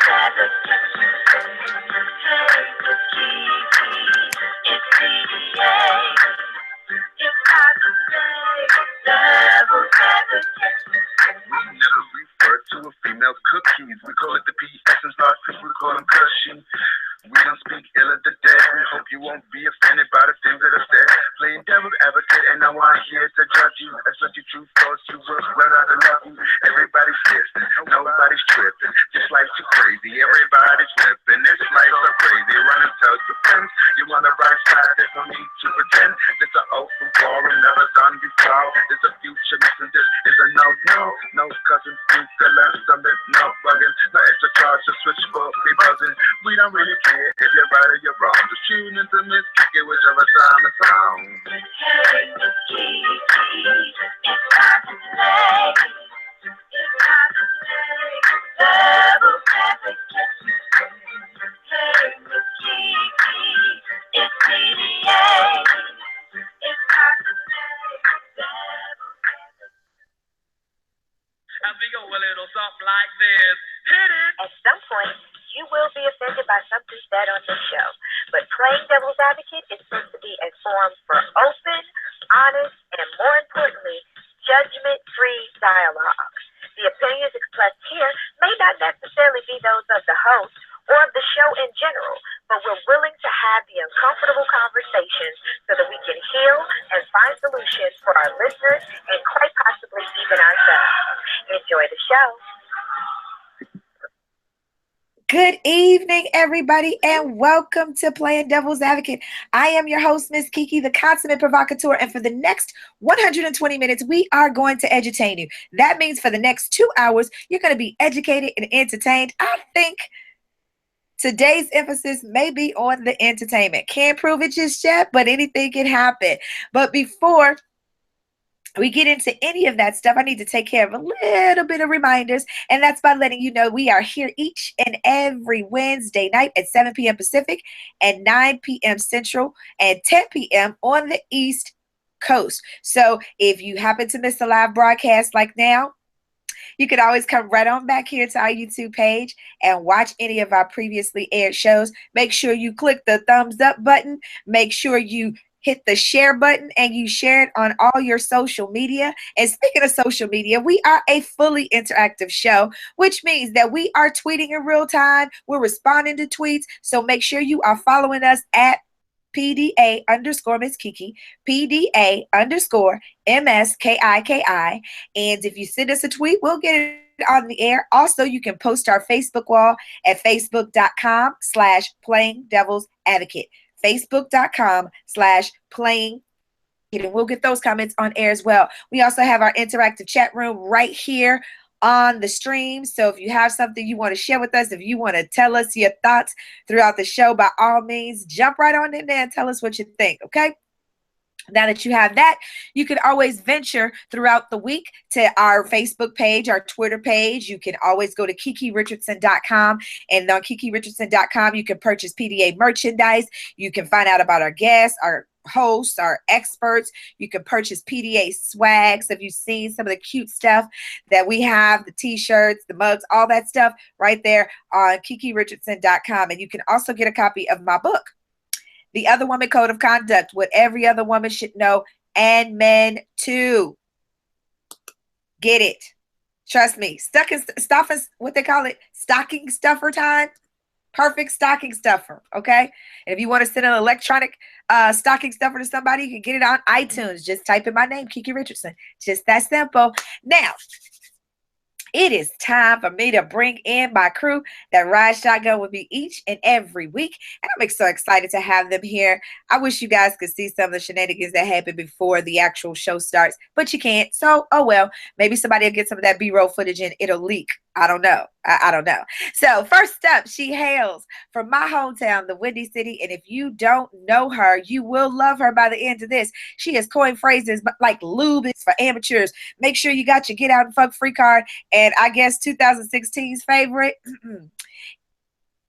never refer to a female cookies. We call it the PS and start people call them cushion. We don't speak ill of the dead. We hope you won't be offended by the things that are said. Playing devil's advocate, and no one here to judge you. That's what your truth thoughts you will run out of love you. Everybody's listening, nobody's tripping. This life's too crazy, everybody's flipping. This life's so crazy. Run and tell your friends you on the right side. There's no need to pretend. This an open forum, never done before. There's a future missing. This is a no cousin, speak to learn something, no bugging. No extra charge to switch for be buzzing. We don't really care. If you're right or you're wrong, just tune into Miss Kiki, whichever time it's on. Hey, Miss Kiki, it's time to play. It's time to play. Devil's advocate. Hey, Miss Kiki, it's PDA. It's time to play. Devil's advocate. I think a little something like this. Hit it! At some point, you will be offended by something said on this show. But playing devil's advocate is supposed to be a forum for open, honest, and more importantly, judgment-free dialogue. The opinions expressed here may not necessarily be those of the host or of the show in general, but we're willing to have the uncomfortable conversations so that we can heal and find solutions for our listeners and quite possibly even ourselves. Enjoy the show. Good evening, everybody, and welcome to Playing Devil's Advocate. I am your host, Miss Kiki, the consummate provocateur, and for the next 120 minutes, we are going to entertain you. That means for the next 2 hours, you're going to be educated and entertained. I think today's emphasis may be on the entertainment. Can't prove it just yet, but anything can happen. But before we get into any of that stuff, I need to take care of a little bit of reminders, and that's by letting you know we are here each and every Wednesday night at 7 p.m. Pacific and 9 p.m. Central and 10 p.m. on the East Coast. So if you happen to miss a live broadcast like now, you can always come right on back here to our YouTube page and watch any of our previously aired shows. Make sure you click the thumbs up button. Make sure you hit the share button and you share it on all your social media. And speaking of social media, we are a fully interactive show, which means that we are tweeting in real time. We're responding to tweets. So make sure you are following us at PDA_Miss Kiki, PDA_MSKIKI. And if you send us a tweet, we'll get it on the air. Also, you can post our Facebook wall at facebook.com/playingdevilsadvocate. Facebook.com/playing. And we'll get those comments on air as well. We also have our interactive chat room right here on the stream. So if you have something you want to share with us, if you want to tell us your thoughts throughout the show, by all means, jump right on in there and tell us what you think, okay? Now that you have that, you can always venture throughout the week to our Facebook page, our Twitter page. You can always go to KiKiRichardson.com, and on KiKiRichardson.com, you can purchase PDA merchandise. You can find out about our guests, our hosts, our experts. You can purchase PDA swag. So if you've seen some of the cute stuff that we have, the t-shirts, the mugs, all that stuff right there on KiKiRichardson.com. And you can also get a copy of my book, The Other Woman Code of Conduct, what every other woman should know, and men too. Get it. Trust me. Stuffing, what they call it, stocking stuffer time. Perfect stocking stuffer, okay? And if you want to send an electronic stocking stuffer to somebody, you can get it on iTunes. Just type in my name, KiKi Richardson. Just that simple. Now, it is time for me to bring in my crew that rides shotgun with me each and every week. And I'm so excited to have them here. I wish you guys could see some of the shenanigans that happen before the actual show starts, but you can't. So, oh well, maybe somebody will get some of that B-roll footage and it'll leak. I don't know. I don't know. So first up, she hails from my hometown, the Windy City. And if you don't know her, you will love her by the end of this. She has coined phrases like lube is for amateurs. Make sure you got your get out and fuck free card. And I guess 2016's favorite,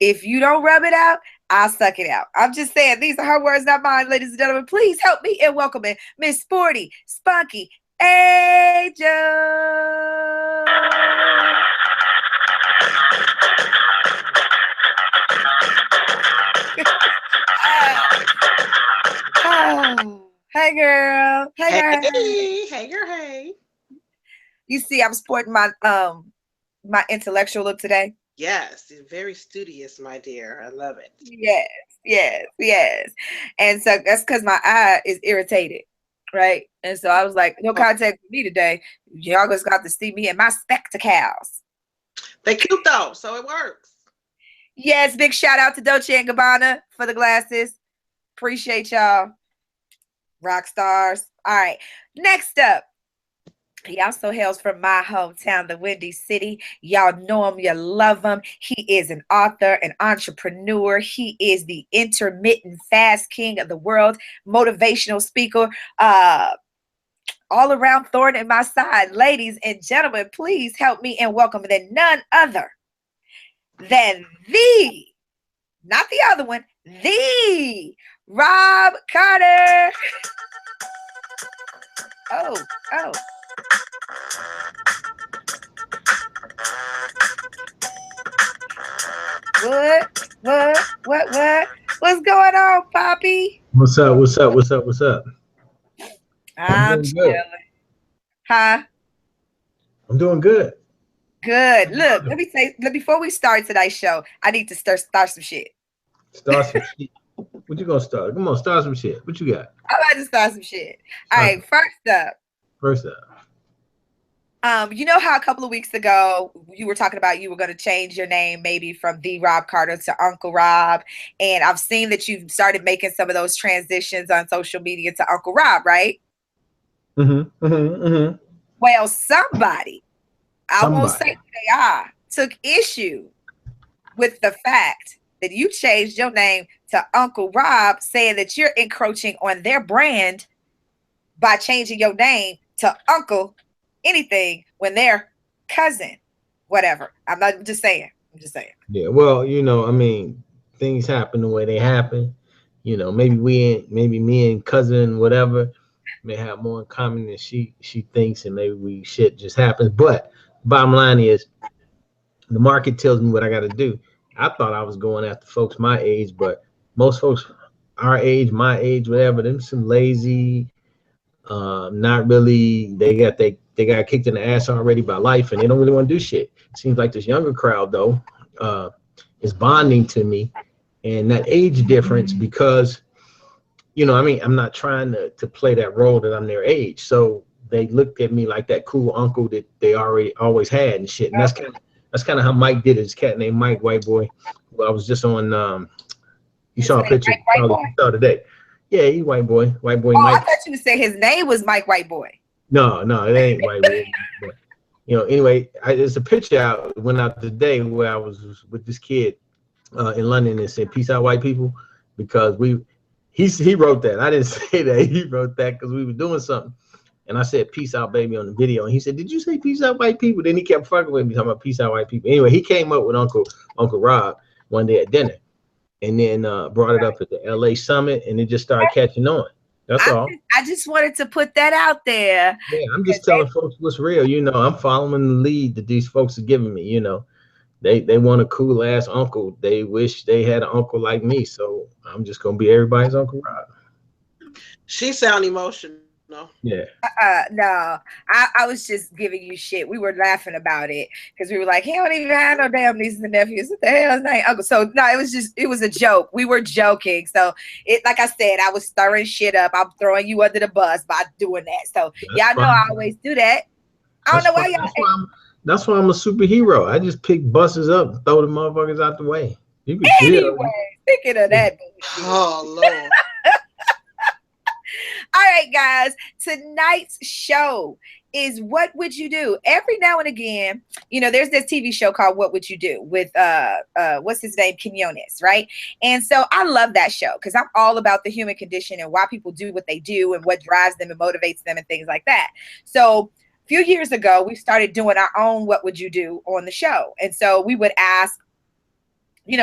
if you don't rub it out, I'll suck it out. I'm just saying, these are her words, not mine, ladies and gentlemen. Please help me in welcoming Miss Sporty, Spunky, Angel. Hey, girl, hey. You see, I'm sporting my my intellectual look today. Yes, you're very studious, my dear. I love it. Yes. And so that's because my eye is irritated, right? And so I was like, no contact with me today. Y'all just got to see me in my spectacles. They cute though, so it works. Yes, big shout out to Dolce & Gabbana for the glasses. Appreciate y'all. Rock stars. All right. Next up. He also hails from my hometown, the Windy City. Y'all know him, you love him. He is an author, an entrepreneur. He is the intermittent fast king of the world, motivational speaker, all around thorn in my side. Ladies and gentlemen, please help me and welcome none other than not the other one, the Rob Carter. Oh. What? What's going on, Poppy? What's up? I'm chilling. Huh? I'm doing good. Good. Look, let me say, before we start tonight's show, I need to start some shit. Start some shit. What you gonna start? Come on, start some shit. What you got? I'm about to start some shit. All right, first up. You know how a couple of weeks ago you were talking about you were going to change your name maybe from the Rob Carter to Uncle Rob, and I've seen that you've started making some of those transitions on social media to Uncle Rob, right? Well, somebody, I won't say who they are, took issue with the fact that you changed your name to Uncle Rob, saying that you're encroaching on their brand by changing your name to Uncle anything when they're cousin, whatever. I'm just saying. Yeah, well, I mean, things happen the way they happen. Maybe me and cousin whatever may have more in common than she thinks, and maybe shit just happens. But bottom line is, the market tells me what I got to do. I thought I was going after folks my age, but most folks our age, my age, whatever, them some lazy, not really. They got kicked in the ass already by life, and they don't really want to do shit. Seems like this younger crowd though is bonding to me, and that age difference, because I'm not trying to play that role that I'm their age, so they looked at me like that cool uncle that they always had and shit. And that's kind of how Mike did it. His cat named Mike, white boy. Well, I was just on. You saw a picture today. Yeah, he white boy oh, Mike. I thought you would say his name was Mike White Boy. No, it ain't white boy. Anyway, there's a picture went out today where I was with this kid in London and said, "Peace out, white people," because he wrote that. I didn't say that. He wrote that because we were doing something, and I said, "Peace out, baby," on the video, and he said, "Did you say peace out, white people?" Then he kept fucking with me talking about peace out, white people. Anyway, he came up with Uncle Rob one day at dinner, and then brought it up at the LA summit, and it just started catching on. That's all. I just wanted to put that out there. Yeah, I'm just telling folks what's real. I'm following the lead that these folks are giving me. They want a cool ass uncle. They wish they had an uncle like me. So I'm just gonna be everybody's Uncle Rob. She sound emotional. Yeah. No, I was just giving you shit. We were laughing about it because we were like, he don't even have no damn nieces and nephews. What the hell is that, uncle? So no, it was a joke. We were joking. So like I said, I was stirring shit up. I'm throwing you under the bus by doing that. So y'all know I always do that. I don't know why y'all. That's why I'm a superhero. I just pick buses up and throw the motherfuckers out the way. You can anyway, speaking of that. Oh Lord. All right, guys, tonight's show is What Would You Do? Every now and again, there's this TV show called What Would You Do with what's his name, Quinones, right? And so I love that show because I'm all about the human condition and why people do what they do and what drives them and motivates them and things like that. So a few years ago, we started doing our own What Would You Do on the show. And so we would ask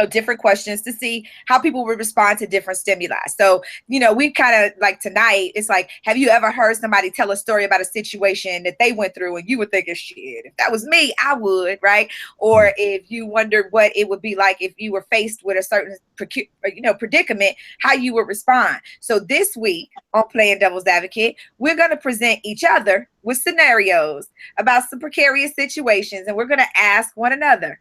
different questions to see how people would respond to different stimuli. So, we kind of like tonight, it's like, have you ever heard somebody tell a story about a situation that they went through and you were thinking, shit, if that was me, I would, right? Or if you wondered what it would be like if you were faced with a certain, predicament, how you would respond. So this week on Playing Devil's Advocate, we're going to present each other with scenarios about some precarious situations, and we're going to ask one another,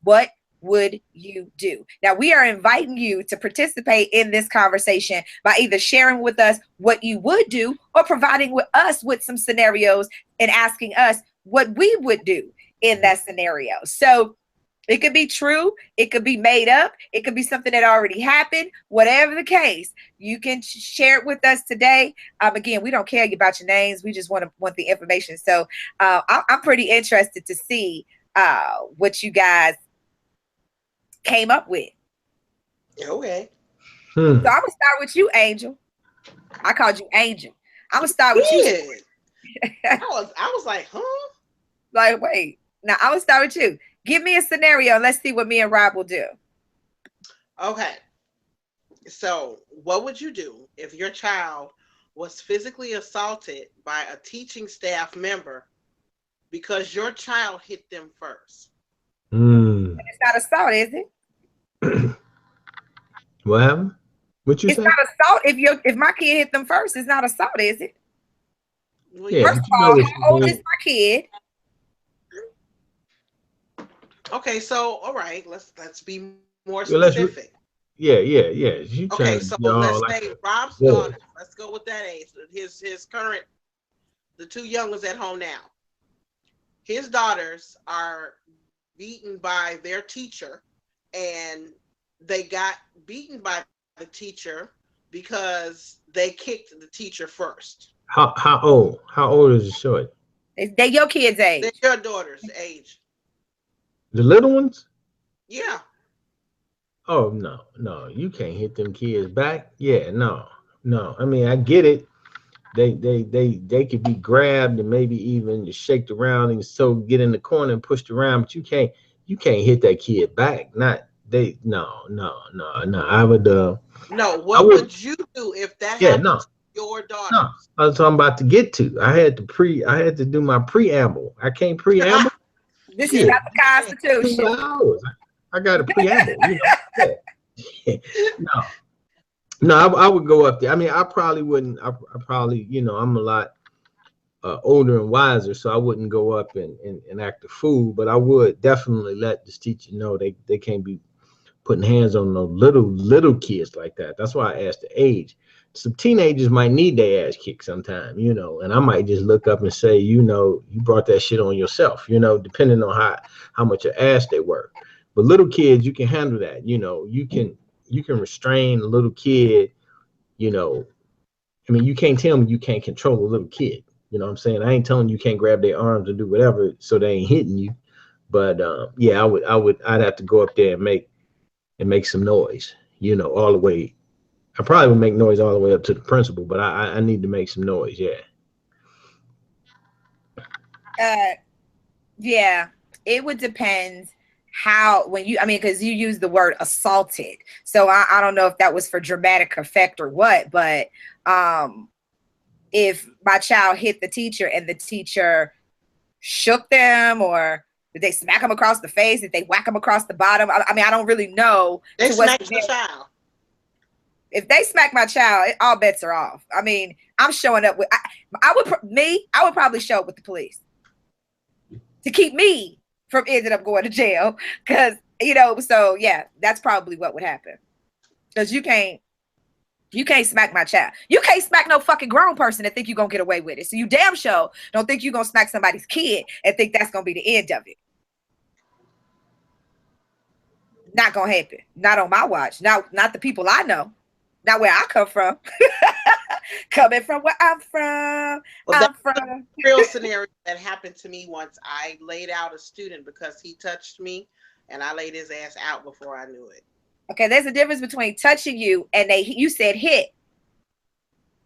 what would you do? Now, we are inviting you to participate in this conversation by either sharing with us what you would do or providing with us with some scenarios and asking us what we would do in that scenario. So it could be true, it could be made up, it could be something that already happened. Whatever the case, you can share it with us today. Again, we don't care about your names, we just want the information. So I'm pretty interested to see what you guys came up with. Okay. So I'm gonna start with you, Angel. I called you Angel. I'm gonna start with you. I was like, huh? Like, wait. Now I'm gonna start with you. Give me a scenario and let's see what me and Rob will do. Okay. So what would you do if your child was physically assaulted by a teaching staff member because your child hit them first? It's not assault, is it? What happened? What you It's say? not assault if my kid hit them first. It's not assault, is it? Well, Yeah, First of all, how old is my kid? Okay, so all right, let's be more specific. Yeah. You Okay, so let's say Rob's daughter. Let's go with that age. His current, the two young ones at home now. His daughters are beaten by their teacher, and they got beaten by the teacher because they kicked the teacher first. How old? How old is the short? They're your kids' age. They're your daughter's age. The little ones? Yeah. Oh no, you can't hit them kids back. Yeah, no. I mean, I get it. They could be grabbed and maybe even shaked around and so get in the corner and pushed around, but you can't hit that kid back. Not they. No. I would. No. What would you do if that happened to your daughter? No, that's what I'm about to get to. I had to do my preamble. I can't preamble. This is not the Constitution. I got a preamble. No, I would go up there. I mean, I probably wouldn't. I probably, I'm a lot older and wiser, so I wouldn't go up and act a fool. But I would definitely let this teacher know they can't be putting hands on those little kids like that. That's why I asked the age. Some teenagers might need their ass kicked sometime, and I might just look up and say, you brought that shit on yourself, depending on how much of ass they were. But little kids, you can handle that. You can restrain a little kid. I mean, you can't tell me you can't control a little kid. You know what I'm saying? I ain't telling you can't grab their arms and do whatever so they ain't hitting you. But yeah, I'd have to go up there and make some noise, all the way. I probably would make noise all the way up to the principal, but I need to make some noise. Yeah. Yeah, it would depend because you use the word assaulted. So I don't know if that was for dramatic effect or what, but if my child hit the teacher and the teacher shook them, or did they smack them across the face? Did they whack them across the bottom? I mean, I don't really know. They smacked the child. If they smack my child, all bets are off. I mean, I'm showing up with, I would probably show up with the police to keep me from ending up going to jail. Cause so yeah, that's probably what would happen. Cause you can't smack my child. You can't smack no fucking grown person and think you're gonna get away with it. So you damn sure don't think you're gonna smack somebody's kid and think that's gonna be the end of it. Not gonna happen. Not on my watch. Not the people I know. Not where I come from. Coming from where I'm from. Well, I'm from a real scenario that happened to me once. I laid out a student because he touched me, and I laid his ass out before I knew it. Okay, there's a difference between touching you and you said hit.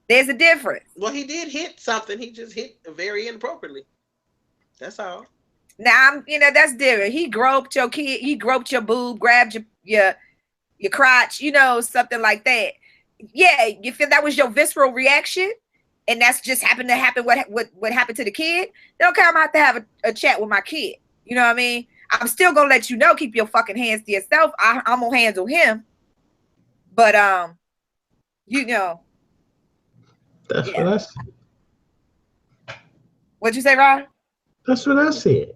There's a difference. Well, he did hit something. He just hit very inappropriately. That's all. Now, that's different. He groped your kid. He groped your boob, grabbed your crotch, something like that. Yeah, you feel that was your visceral reaction, and that's just happened to happen. What happened to the kid? Don't care. I'm gonna have to have a chat with my kid. You know what I mean? I'm still gonna let you know. Keep your fucking hands to yourself. I'm gonna handle him. But That's yeah. what I said. What'd you say, Ron? That's what I said.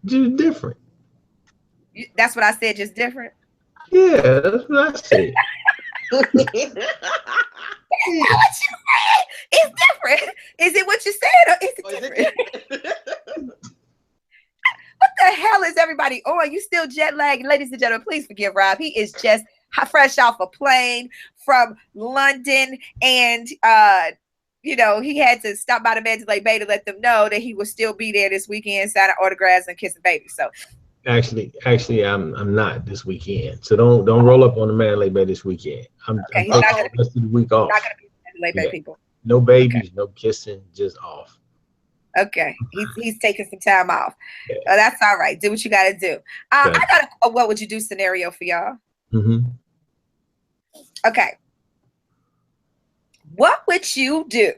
Just different. That's what I said. Just different. Yeah, that's what I said. What you said? It's different. Is it what you said or is it different? What the hell is everybody on? You still jet lagged? Ladies and gentlemen, please forgive Rob. He is just fresh off a plane from London, and he had to stop by the Mandalay Bay to let them know that he will still be there this weekend, signing autographs and kissing babies. So actually, I'm not this weekend. So don't roll up on the Mandalay Bay this weekend. I'm he's not gonna the rest of the week off. Not gonna be Mandalay Bay people. No babies, no kissing, just off. Okay, he's taking some time off. Yeah. That's all right. Do what you got to do. Okay. I got a what would you do scenario for y'all. Mm-hmm. Okay. What would you do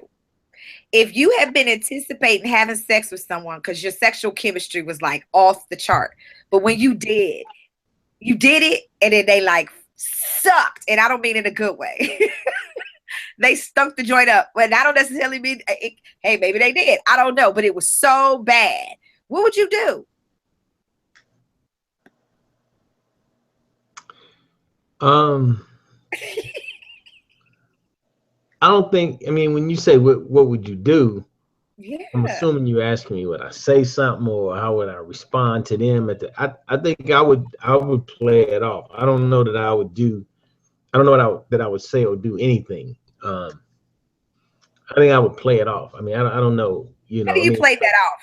if you had been anticipating having sex with someone because your sexual chemistry was like off the chart, but when you did it and then they like sucked, and I don't mean in a good way. They stunk the joint up. But I don't necessarily mean, hey, maybe they did. I don't know. But it was so bad. What would you do? I don't think, when you say what would you do, yeah. I'm assuming you're asking me would I say something or how would I respond to them I think I would play it off. I don't know that I would that I would say or do anything. I think I would play it off. I don't know. How do you play that off?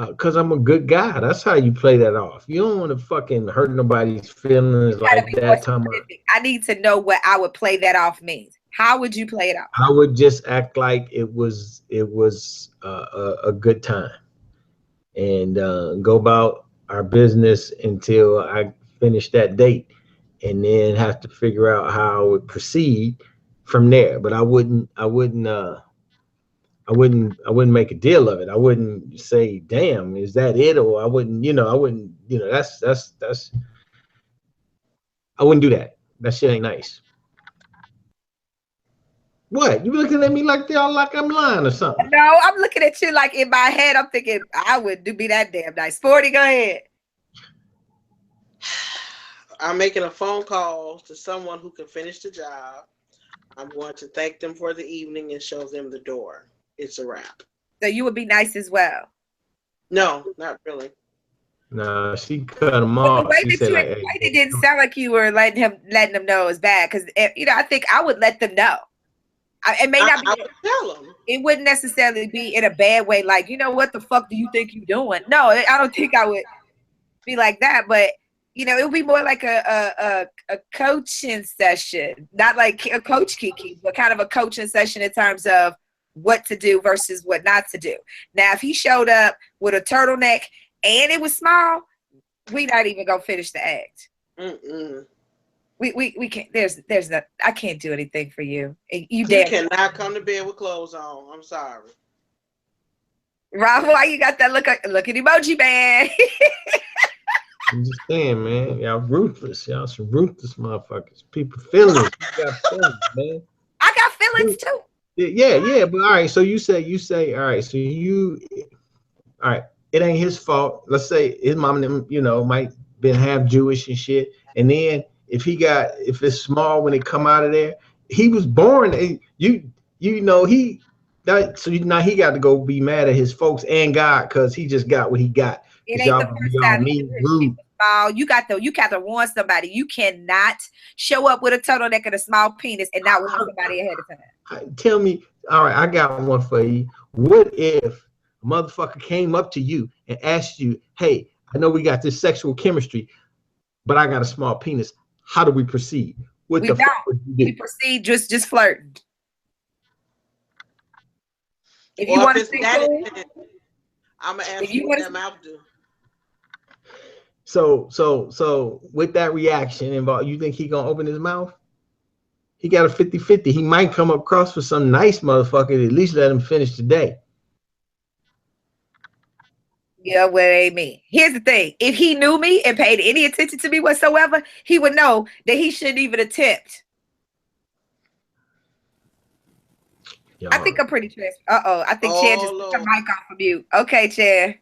Because I'm a good guy. That's how you play that off. You don't want to fucking hurt nobody's feelings like that. I need to know what I would play that off means. How would you play it off? I would just act like it was a good time and go about our business until I finish that date, and then have to figure out how I would proceed from there. But I wouldn't make a deal of it. I wouldn't say, damn, is that it? Or I wouldn't that's I wouldn't do that. That shit ain't nice. What? You looking at me like I'm lying or something? No, I'm looking at you like in my head, I'm thinking I would be that damn nice. Sporty, go ahead. I'm making a phone call to someone who can finish the job. I'm going to thank them for the evening and show them the door. It's a wrap. So you would be nice as well? No, not really. No, she cut him off. The way it didn't sound like you were letting them know it's bad. Because I think I would let them know. It may not be. I would tell them. It wouldn't necessarily be in a bad way. Like, what the fuck do you think you're doing? No, I don't think I would be like that. But it would be more like a coaching session, not like a Coach KiKi, but kind of a coaching session in terms of what to do versus what not to do. Now, if he showed up with a turtleneck and it was small, we not even gonna finish the act. Mm-mm. We can't. There's no. I can't do anything for you. You cannot come to bed with clothes on. I'm sorry. Rob, why you got that look at emoji, man? I'm just saying, man. Y'all ruthless. Y'all some ruthless motherfuckers. People feelings. You got feelings, man. I got feelings too. Yeah. But all right. So you say, all right. So all right. It ain't his fault. Let's say his mom, might been half Jewish and shit. And then if it's small when it come out of there, he was born. Now he got to go be mad at his folks and God because he just got what he got. It ain't the first time. You got to warn somebody. You cannot show up with a turtleneck and a small penis and not warn somebody ahead of time. Tell me, all right, I got one for you. What if a motherfucker came up to you and asked you, hey, I know we got this sexual chemistry, but I got a small penis. How do we proceed? What the fuck would you do? We proceed just flirting. If you want to stay cool, I'm gonna ask If you you what want that mouth do. So with that reaction involved, you think he gonna open his mouth? He got a 50-50. He might come across for some nice motherfucker to at least let him finish the day. Yeah, well, it ain't me. Here's the thing. If he knew me and paid any attention to me whatsoever, he would know that he shouldn't even attempt. I think I'm pretty transparent. I think Chair just put the mic off of mute. Okay, Chair.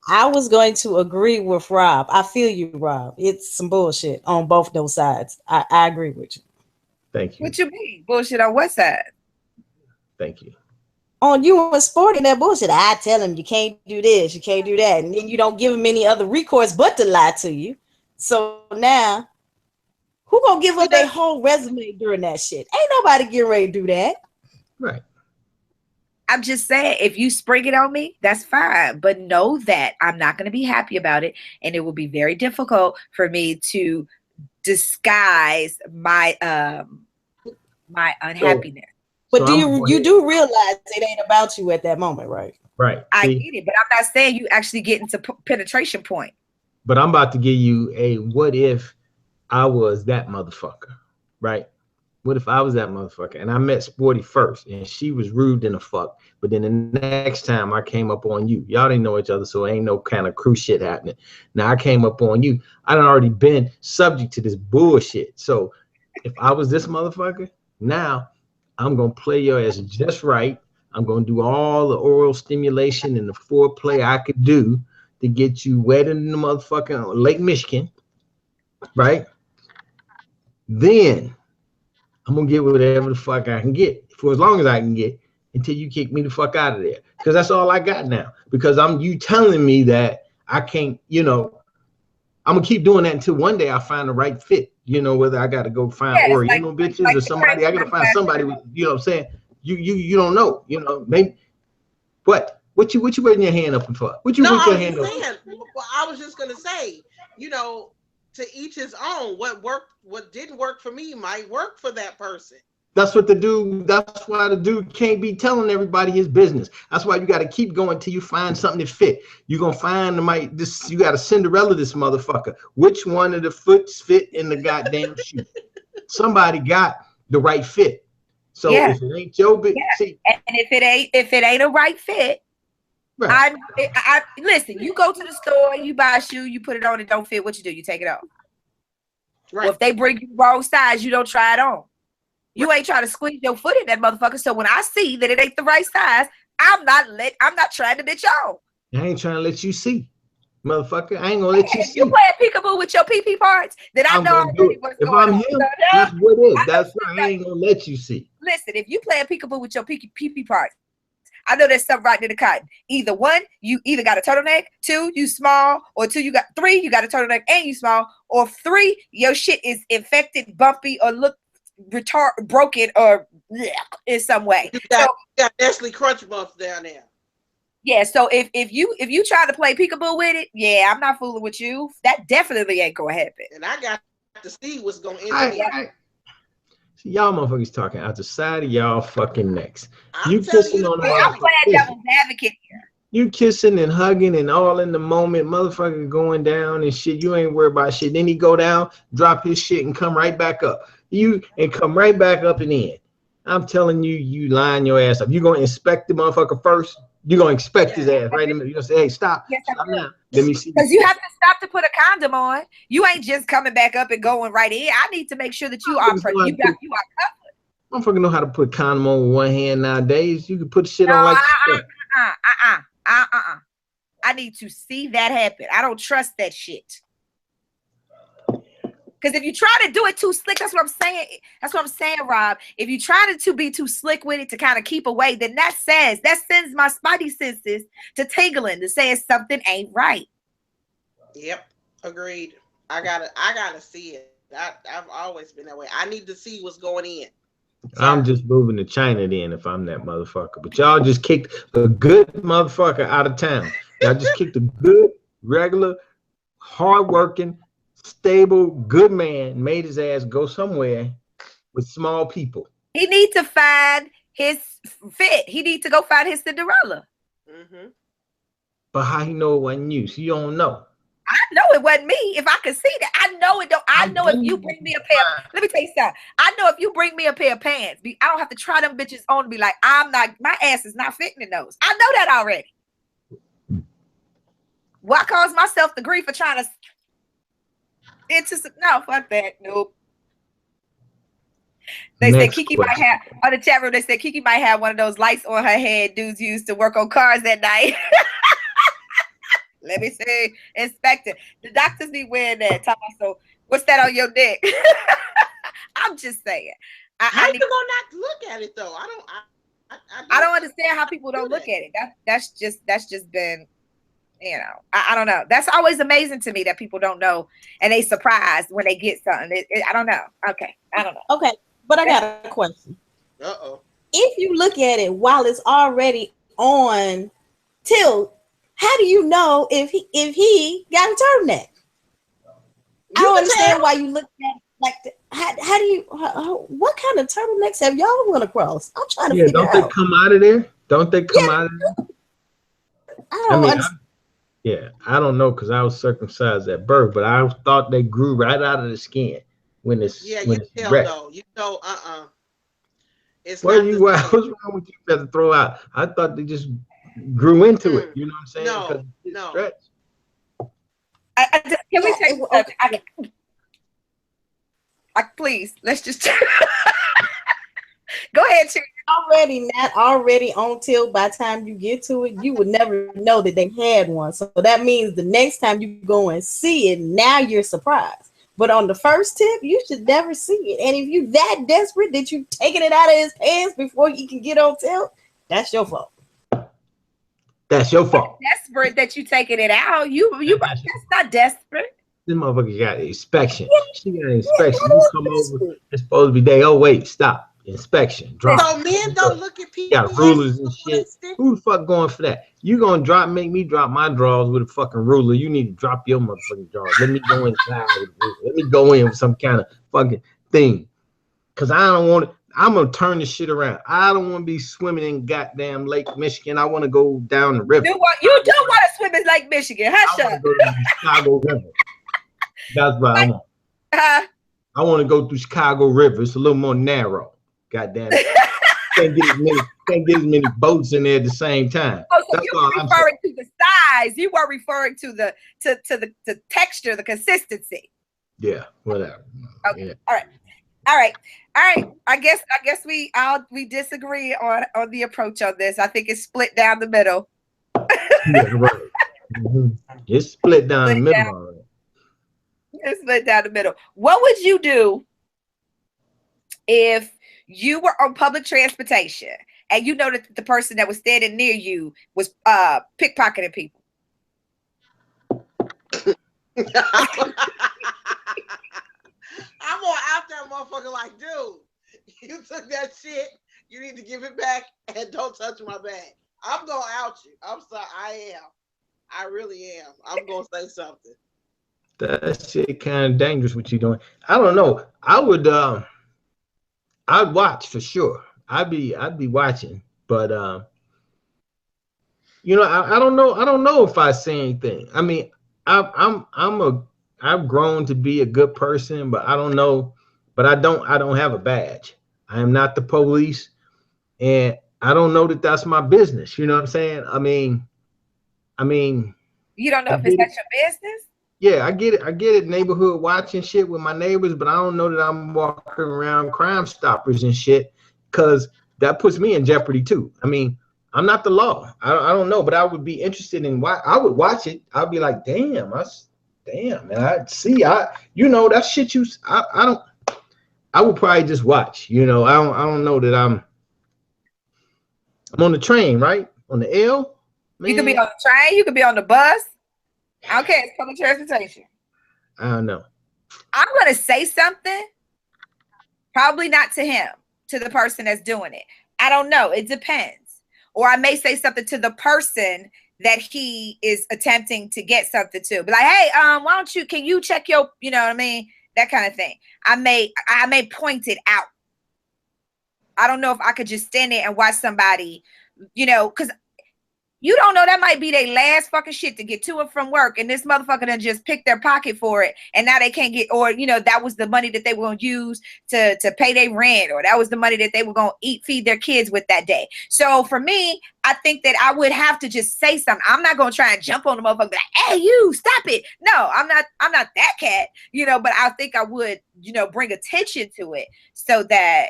I was going to agree with Rob. I feel you, Rob. It's some bullshit on both those sides. I agree with you. Thank you. What you mean? Bullshit on what side? Thank you. On you and sporting that bullshit. I tell him you can't do this, you can't do that. And then you don't give him any other recourse but to lie to you. So now, who gonna give up their whole resume during that shit? Ain't nobody getting ready to do that. Right. I'm just saying, if you spring it on me, that's fine. But know that I'm not going to be happy about it. And it will be very difficult for me to disguise my my unhappiness. But do you do realize it ain't about you at that moment, right? Right. I get it, but I'm not saying you actually get into penetration point. But I'm about to give you a what if I was that motherfucker, right? What if I was that motherfucker and I met Sporty first and she was rude than a fuck, but then the next time I came up on you, y'all didn't know each other, so ain't no kind of crew shit happening. Now I came up on you, I done already been subject to this bullshit. So if I was this motherfucker, now I'm gonna play your ass just right. I'm gonna do all the oral stimulation and the foreplay I could do to get you wet in the motherfucking Lake Michigan, right? Then I'm gonna get whatever the fuck I can get for as long as I can get until you kick me the fuck out of there. Because that's all I got now. Because you telling me that I can't, I'm gonna keep doing that until one day I find the right fit. Whether I gotta go find Oriental bitches or somebody, I gotta find somebody with, what I'm saying? You don't know, maybe what you raising your hand up for? What you raising your hand up? Well, I was just gonna say, to each his own. What worked, what didn't work for me might work for that person. That's why the dude can't be telling everybody his business. That's why you got to keep going till you find something that fit. You're gonna find you got to Cinderella this motherfucker. Which one of the foots fit in the goddamn shoe? Somebody got the right fit. So if it ain't your big, see, and if it ain't a right fit, right. I listen. You go to the store, you buy a shoe, you put it on, it don't fit. What you do? You take it off. Right. Well, if they bring you wrong size, you don't try it on. You ain't trying to squeeze your foot in that motherfucker. So when I see that it ain't the right size, I'm not trying to bitch on. I ain't trying to let you see, motherfucker. I ain't gonna let you see. If you playing peekaboo with your PP parts, then I know already what's going on. If I'm him, that's what it is. That's why I ain't gonna let you see. Listen, if you playing peekaboo with your PP parts, I know there's something right in the cotton. Either one, you either got a turtleneck, two, you small, or three, you got a turtleneck and you small, or three, your shit is infected, bumpy, or look broken or in some way. You got Nestle Crunch bumps down there. Yeah, so if you try to play peekaboo with it, yeah, I'm not fooling with you. That definitely ain't gonna happen. And I got to see what's gonna end. See, y'all motherfuckers talking out the side of y'all fucking necks. You kissing on the I'm playing devil's advocate here. You kissing and hugging and all in the moment, motherfucker going down and shit. You ain't worried about shit. Then he go down, drop his shit, and come right back up. Come right back up and in. I'm telling you, you line your ass up. You gonna inspect the motherfucker first. You gonna inspect his ass right in the. You gonna say, hey, stop now. Let me see. Because you have to stop to put a condom on. You ain't just coming back up and going right in. I need to make sure that you are covered. Motherfucker know how to put condom on with one hand nowadays. You can put shit on like. I need to see that happen. I don't trust that shit. Because if you try to do it too slick, that's what I'm saying. That's what I'm saying, Rob. If you try to be too slick with it to kind of keep away, then that sends my spidey senses to tingling, to say something ain't right. Yep, agreed. I gotta see it. I've always been that way. I need to see what's going in. I'm just moving to China then if I'm that motherfucker. But y'all just kicked a good motherfucker out of town. Y'all just kicked a good, regular, hardworking, stable, good man, made his ass go somewhere with small people. He needs to find his fit. He needs to go find his Cinderella. Mm-hmm. But how he know it wasn't you? So you don't know. I know it wasn't me. If I could see that, I know it don't. I know if you bring me a pair. Let me tell you something. I know if you bring me a pair of pants, I don't have to try them bitches on to be like, I'm not. My ass is not fitting in those. I know that already. Why cause myself the grief for trying to no, fuck that. Nope. They said KiKi might have on the chat room. They said KiKi might have one of those lights on her head dudes used to work on cars at night. Let me see, Inspector. The doctors be wearing that. So, what's that on your neck? I'm just saying. How you gonna not look at it though? I don't understand how people don't look at it. That's just been, you know, I don't know. That's always amazing to me that people don't know and they surprised when they get something. I don't know. Okay, I don't know. Okay, but I got a question. Uh-oh. If you look at it while it's already on tilt, how do you know if he got a turtleneck? I don't understand why you look at it like that. How do you? What kind of turtlenecks have y'all run across? I'm trying to figure out. Don't they come out of there? Don't they come out of there? I don't understand. I don't know because I was circumcised at birth, but I thought they grew right out of the skin when it's tell red. though. You know, it's What's not wrong with you? You have to throw out. I thought they just grew into it. You know what I'm saying? No. Stretch. Can we take? Please, let's just go ahead. Not already on tilt. By the time you get to it, you would never know that they had one. So that means the next time you go and see it, now you're surprised. But on the first tip, you should never see it. And if you that desperate that you taking it out of his pants before he can get on tilt, that's your fault. That's your fault. Desperate that you taking it out. That's not desperate. This motherfucker got an inspection. She got an inspection. You come over. It's supposed to be day. Oh wait, stop. Inspection. Drop. So men don't look at people. Got rulers and shit. Who the fuck going for that? You gonna make me drop my drawers with a fucking ruler? You need to drop your motherfucking drawers. Let me go inside. Let me go in with some kind of fucking thing. Cause I don't want to. I'm gonna turn this shit around. I don't want to be swimming in goddamn Lake Michigan. I want to go down the river. You don't want to swim in Lake Michigan. Hush up. Go to the Chicago River. That's what I want. I want to go through Chicago River. It's a little more narrow. Goddamn it. Can't get as many boats in there at the same time. Oh, so you were referring to the size. You were referring to the texture, the consistency. Yeah, whatever. Okay. Yeah. All right. I guess we disagree on the approach on this. I think it's split down the middle. Yeah, right. Mm-hmm. It's split down the middle. Already. It's split down the middle. What would you do if you were on public transportation and you know that the person that was standing near you was pickpocketing people? I'm gonna out that motherfucker like, dude, you took that shit. You need to give it back and don't touch my bag. I'm gonna out you. I'm sorry. I am. I really am. I'm gonna say something. That shit kind of dangerous. What you doing? I don't know. I would. I'd watch for sure. I'd be watching, but you know, I don't know. I don't know if I say anything. I mean, I've grown to be a good person, but I don't know. But I don't have a badge. I am not the police, and I don't know that that's my business. You know what I'm saying? I mean. You don't know if it's not your business? Yeah, I get it. Neighborhood watching shit with my neighbors, but I don't know that I'm walking around Crime Stoppers and shit, because that puts me in jeopardy too. I mean, I'm not the law. I don't know, but I would be interested in why. I would watch it. I'd be like, damn, man. That shit. I would probably just watch. You know, I don't know that I'm on the train, right? On the L. Man. You could be on the train. You could be on the bus. Okay, it's public transportation. I don't know. I'm going to say something. Probably not to him, to the person that's doing it. I don't know. It depends. Or I may say something to the person that he is attempting to get something to. Be like, hey, can you check your, you know what I mean? That kind of thing. I may point it out. I don't know if I could just stand there and watch somebody, you know, because You don't know, that might be their last fucking shit to get to and from work, and this motherfucker done just picked their pocket for it, and now they can't get, or that was the money that they were gonna use to pay their rent, or that was the money that they were gonna feed their kids with that day. So for me, I think that I would have to just say something. I'm not gonna try and jump on the motherfucker and be like, hey, you stop it. No, I'm not that cat, but I think I would, bring attention to it so that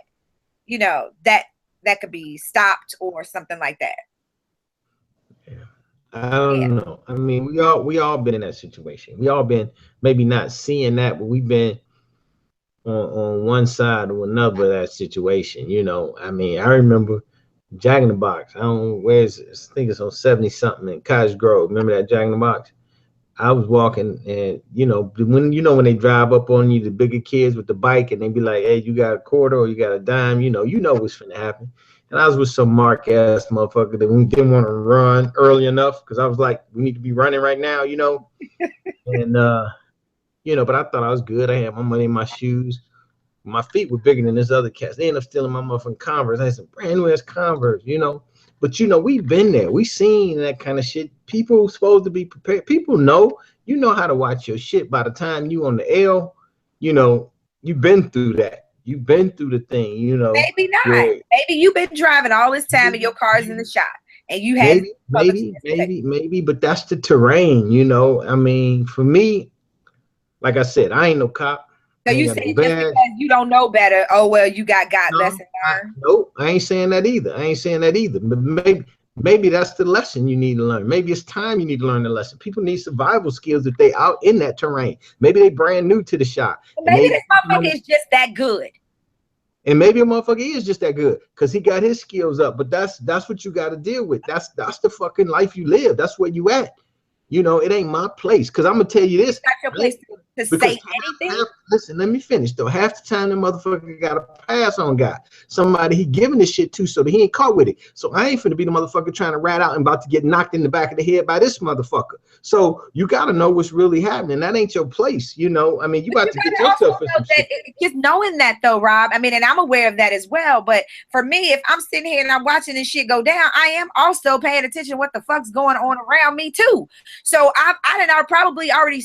that could be stopped or something like that. I don't know. I mean, we all been in that situation. We all been maybe not seeing that, but we've been on one side or another of that situation. I mean, I remember Jack in the Box. I don't know where is it? I think it's on 70 something in Cottage Grove. Remember that Jack in the Box? I was walking, and when they drive up on you, the bigger kids with the bike, and they be like, hey, you got a quarter or you got a dime, you know what's finna happen. And I was with some mark ass motherfucker that we didn't want to run early enough, because I was like, we need to be running right now, and but I thought I was good. I had my money in my shoes. My feet were bigger than this other cats. They ended up stealing my motherfucking Converse. I had some brand new ass Converse, But we've been there. We seen that kind of shit. People supposed to be prepared. People know, how to watch your shit. By the time you on the L, you've been through that. You've been through the thing, Maybe not. Maybe you've been driving all this time and your car's in the shop, and you had maybe, but that's the terrain, I mean, for me, like I said, I ain't no cop. So you say just because you don't know better, oh well, you got lesson learned. Nope, I ain't saying that either. But maybe that's the lesson you need to learn. Maybe it's time you need to learn the lesson. People need survival skills if they out in that terrain. Maybe they brand new to the shop. Maybe this motherfucker is just that good. And maybe a motherfucker is just that good because he got his skills up. But that's what you got to deal with. That's the fucking life you live. That's where you at. It ain't my place. Because I'm gonna tell you this. It's not your place to say anything. Listen, let me finish though. Half the time the motherfucker got a pass on guy. Somebody he giving this shit to so that he ain't caught with it. So I ain't finna be the motherfucker trying to rat out and about to get knocked in the back of the head by this motherfucker. So you gotta know what's really happening. That ain't your place, I mean, you about to get yourself in some shit. Just knowing that though, Rob. I mean, and I'm aware of that as well. But for me, if I'm sitting here and I'm watching this shit go down, I am also paying attention to what the fuck's going on around me too. So I probably already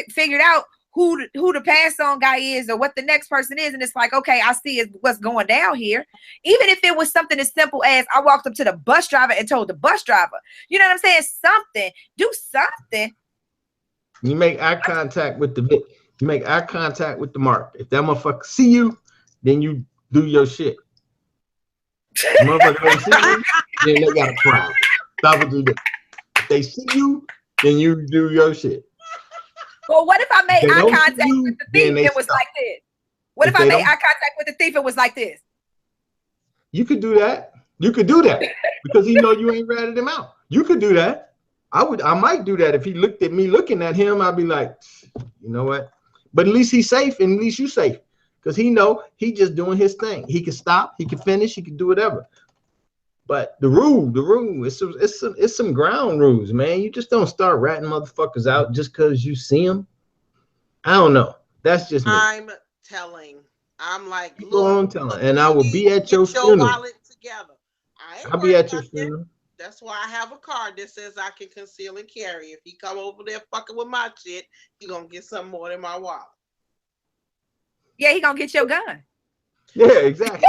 figured out who the pass on guy is or what the next person is, and it's like, okay, I see what's going down here. Even if it was something as simple as I walked up to the bus driver and told the bus driver, you know what I'm saying? Do something. You make eye contact with the mark. If that motherfucker see you, then you do your shit. Motherfucker don't see you, then they got a problem. Stop do that. If they see you, then you do your shit. Well, what if I made eye contact with the thief? It was like this. What if I made eye contact with the thief? It was like this. You could do that. Because he know you ain't ratted him out. You could do that. I might do that if he looked at me looking at him. I'd be like, you know what? But at least he's safe, and at least you safe, because he know he just doing his thing. He can stop. He can finish. He can do whatever. But the rule, it's some ground rules, man. You just don't start ratting motherfuckers out just because you see them. I don't know. That's just me. I'm telling. I'm like, I'm telling, and I will be at your funeral. Wallet together. I'll be at your funeral. That's why I have a card that says I can conceal and carry. If he come over there fucking with my shit, he gonna get something more than my wallet. Yeah, he gonna get your gun. Yeah, exactly.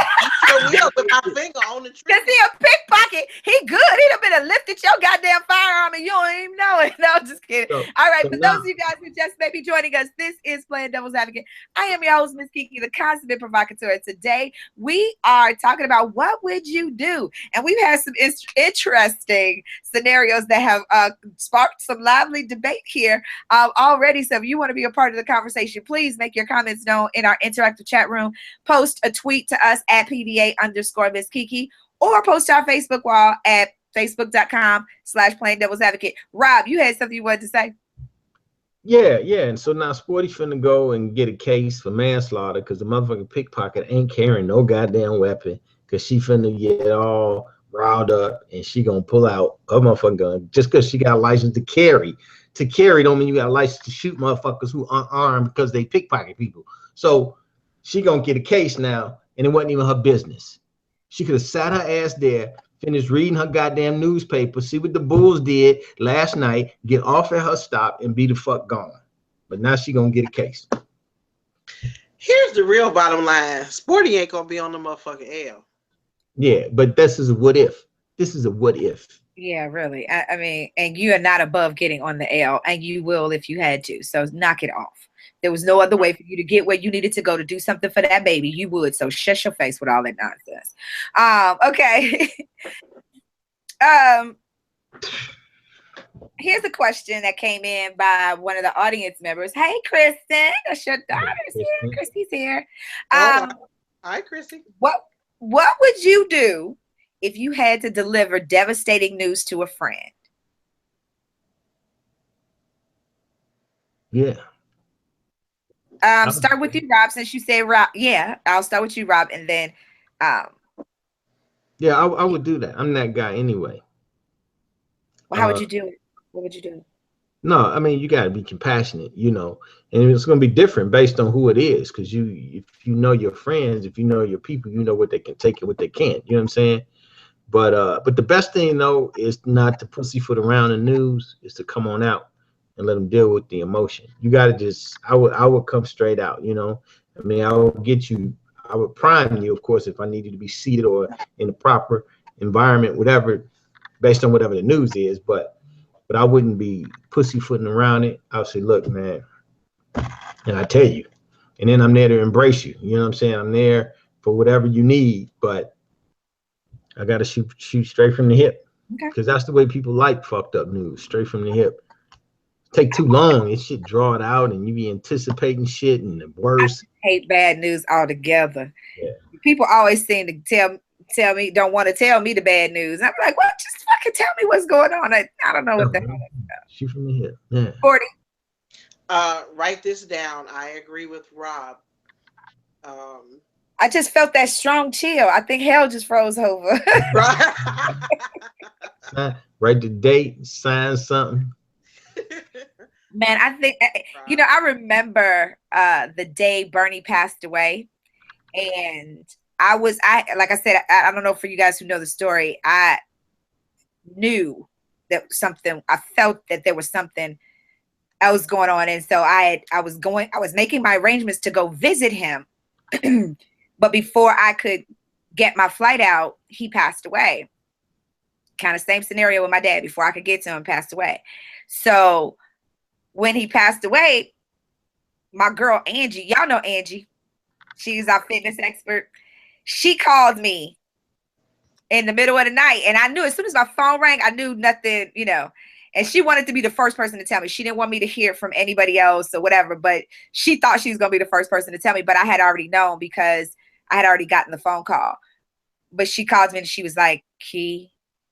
With my finger on the trigger. Cause he a pickpocket. He good. He done been lifted your goddamn firearm and you don't even know it. No, I'm just kidding. All right, for those of you guys who just may be joining us, this is Playing Devil's Advocate. I am your host, Miss KiKi, the consummate provocateur. Today, we are talking about what would you do? And we've had some interesting scenarios that have sparked some lively debate here already. So if you want to be a part of the conversation, please make your comments known in our interactive chat room. Post a tweet to us at PDA_Miss KiKi, or post our Facebook wall at facebook.com/Playing Devil's Advocate. Rob, you had something you wanted to say? Yeah. And so now Sporty finna go and get a case for manslaughter because the motherfucking pickpocket ain't carrying no goddamn weapon, because she finna get all riled up and she gonna pull out her motherfucking gun just because she got a license to carry. To carry don't mean you got a license to shoot motherfuckers who aren't armed because they pickpocket people. So she gonna get a case now, and it wasn't even her business. She could have sat her ass there, finish reading her goddamn newspaper, see what the Bulls did last night, get off at her stop, and be the fuck gone. But now she gonna get a case. Here's the real bottom line. Sporty ain't gonna be on the motherfucking L. Yeah, but this is a what if. This is a what if. Yeah, really. I mean, and you are not above getting on the L, and you will if you had to. So knock it off. There was no other way for you to get where you needed to go to do something for that baby. You would. So shut your face with all that nonsense. Okay. Here's a question that came in by one of the audience members. Hey, Kristen, that's your daughter's here. Christy's here. Hi, Christy. What would you do if you had to deliver devastating news to a friend? Yeah. Start with you, Rob, since you said Rob. Yeah, I'll start with you, Rob, and then yeah, I would do that. I'm that guy anyway. Well, how would you do it? What would you do? No, I mean, you got to be compassionate, you know, and it's going to be different based on who it is. Because if you know your friends, if you know your people, you know what they can take and what they can't. You know what I'm saying? But the best thing though is not to pussyfoot around the news. Is to come on out and let them deal with the emotion. You got to just. I would come straight out. You know, I mean, I would get you. I would prime you, of course, if I needed to be seated or in the proper environment, whatever, based on whatever the news is. But I wouldn't be pussyfooting around it. I would say, look, man, and I tell you, and then I'm there to embrace you. You know what I'm saying? I'm there for whatever you need, but I got to shoot straight from the hip, because that's the way people like fucked up news, straight from the hip. Take too long, it shit draw it out, and you be anticipating shit and the worst. I hate bad news altogether. Yeah. People always seem to tell me, don't want to tell me the bad news. I'm like, what? Just fucking tell me what's going on. I don't know what the hell that's about. Shoot from the hip. Yeah. 40. Write this down. I agree with Rob. I just felt that strong chill. I think hell just froze over. Write the date, sign something. Man, I think, you know, I remember the day Bernie passed away, and like I said, I don't know for you guys who know the story, I knew that I felt that there was something else going on. And so I was making my arrangements to go visit him. But before I could get my flight out, he passed away. Kind of same scenario with my dad. Before I could get to him, passed away. So when he passed away, my girl Angie, y'all know Angie, she's our fitness expert. She called me in the middle of the night, and I knew as soon as my phone rang, I knew nothing, you know. And she wanted to be the first person to tell me. She didn't want me to hear from anybody else or whatever, but she thought she was going to be the first person to tell me. But I had already known because I had already gotten the phone call. But she called me and she was like, Key.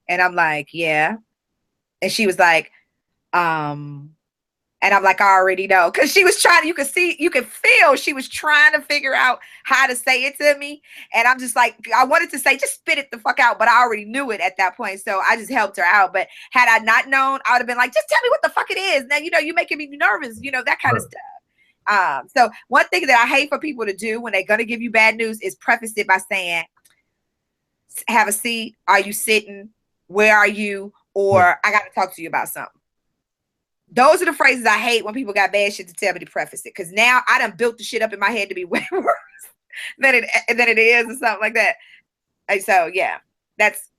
And I'm like, yeah. And she was like, and I'm like, I already know. Because she was trying, you could feel she was trying to figure out how to say it to me. And I'm just like, I wanted to say, just spit it the fuck out. But I already knew it at that point. So I just helped her out. But had I not known, I would have been like, just tell me what the fuck it is. Now, you know, you're making me nervous, you know, that kind of stuff. So one thing that I hate for people to do when they're going to give you bad news is preface it by saying, have a seat. Are you sitting? Where are you? Or I got to talk to you about something. Those are the phrases I hate when people got bad shit to tell me to preface it. Because now I done built the shit up in my head to be way worse than it is or something like that. And so, yeah, that's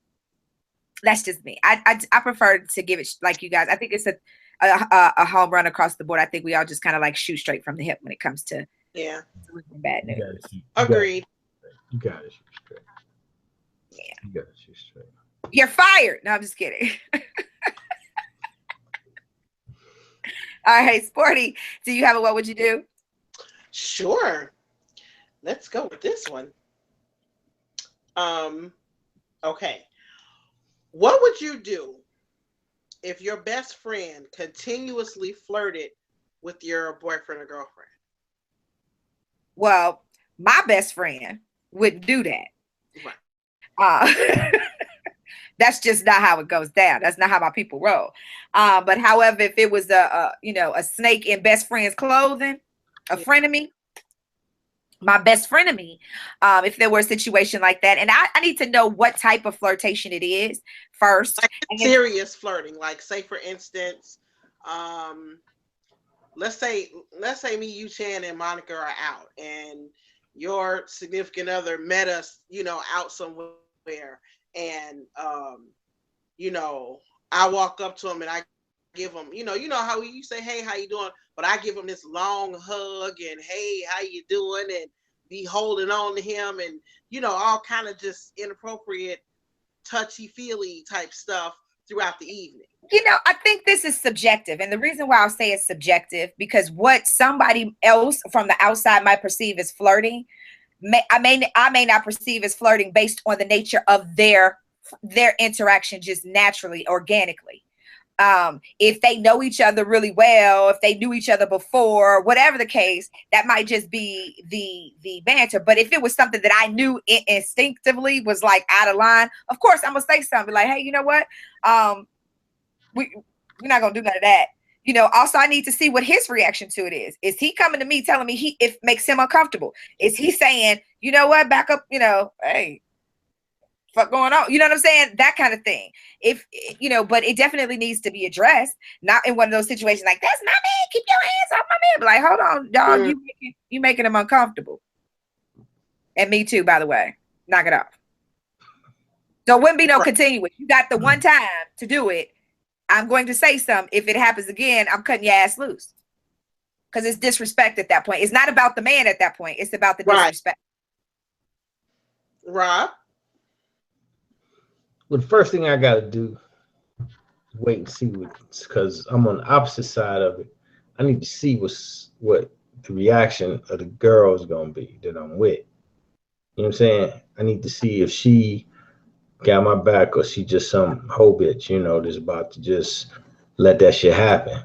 just me. I prefer to give it like you guys. I think it's a home run across the board. I think we all just kind of like shoot straight from the hip when it comes to bad news. Agreed. You got to shoot straight. Yeah. You got to shoot straight. You're fired. No, I'm just kidding. All right, Sporty, do you have a what would you do? Sure. Let's go with this one. Okay. What would you do if your best friend continuously flirted with your boyfriend or girlfriend? Well, my best friend wouldn't do that. Right. That's just not how it goes down. That's not how my people roll. But however, if it was a snake in best friend's clothing, a frenemy, my best friend of me, if there were a situation like that. And I need to know what type of flirtation it is first. Like serious flirting. Like, say for instance, let's say me, you, Chan, and Monica are out, and your significant other met us, you know, out somewhere, and you know, I walk up to him and I give him, you know how you say, hey, how you doing? But I give him this long hug and, hey, how you doing? And be holding on to him and, you know, all kind of just inappropriate, touchy-feely type stuff throughout the evening. You know, I think this is subjective. And the reason why I'll say it's subjective, because what somebody else from the outside might perceive as flirting, I may not perceive as flirting based on the nature of their interaction just naturally, organically. If they know each other really well, if they knew each other before, whatever the case, that might just be the banter. But if it was something that I knew instinctively was like out of line, of course I'm gonna say something like, hey, you know what? We're not gonna do none of that. You know, also I need to see what his reaction to it is. Is he coming to me telling me it makes him uncomfortable? Is he saying, you know what, back up, you know, hey, fuck going on? You know what I'm saying? That kind of thing. If, you know, but it definitely needs to be addressed, not in one of those situations like, that's my man, keep your hands off my man. But like, hold on, dog, you making him uncomfortable. And me too, by the way. Knock it off. So it wouldn't be no continuous. You got the one time to do it. I'm going to say something. If it happens again, I'm cutting your ass loose. Because it's disrespect at that point. It's not about the man at that point. It's about the disrespect. Rob? Well, the first thing I got to do is wait and see because I'm on the opposite side of it. I need to see what the reaction of the girl is going to be that I'm with. You know what I'm saying? I need to see if she got my back or she just some hoe bitch, you know, that's about to just let that shit happen.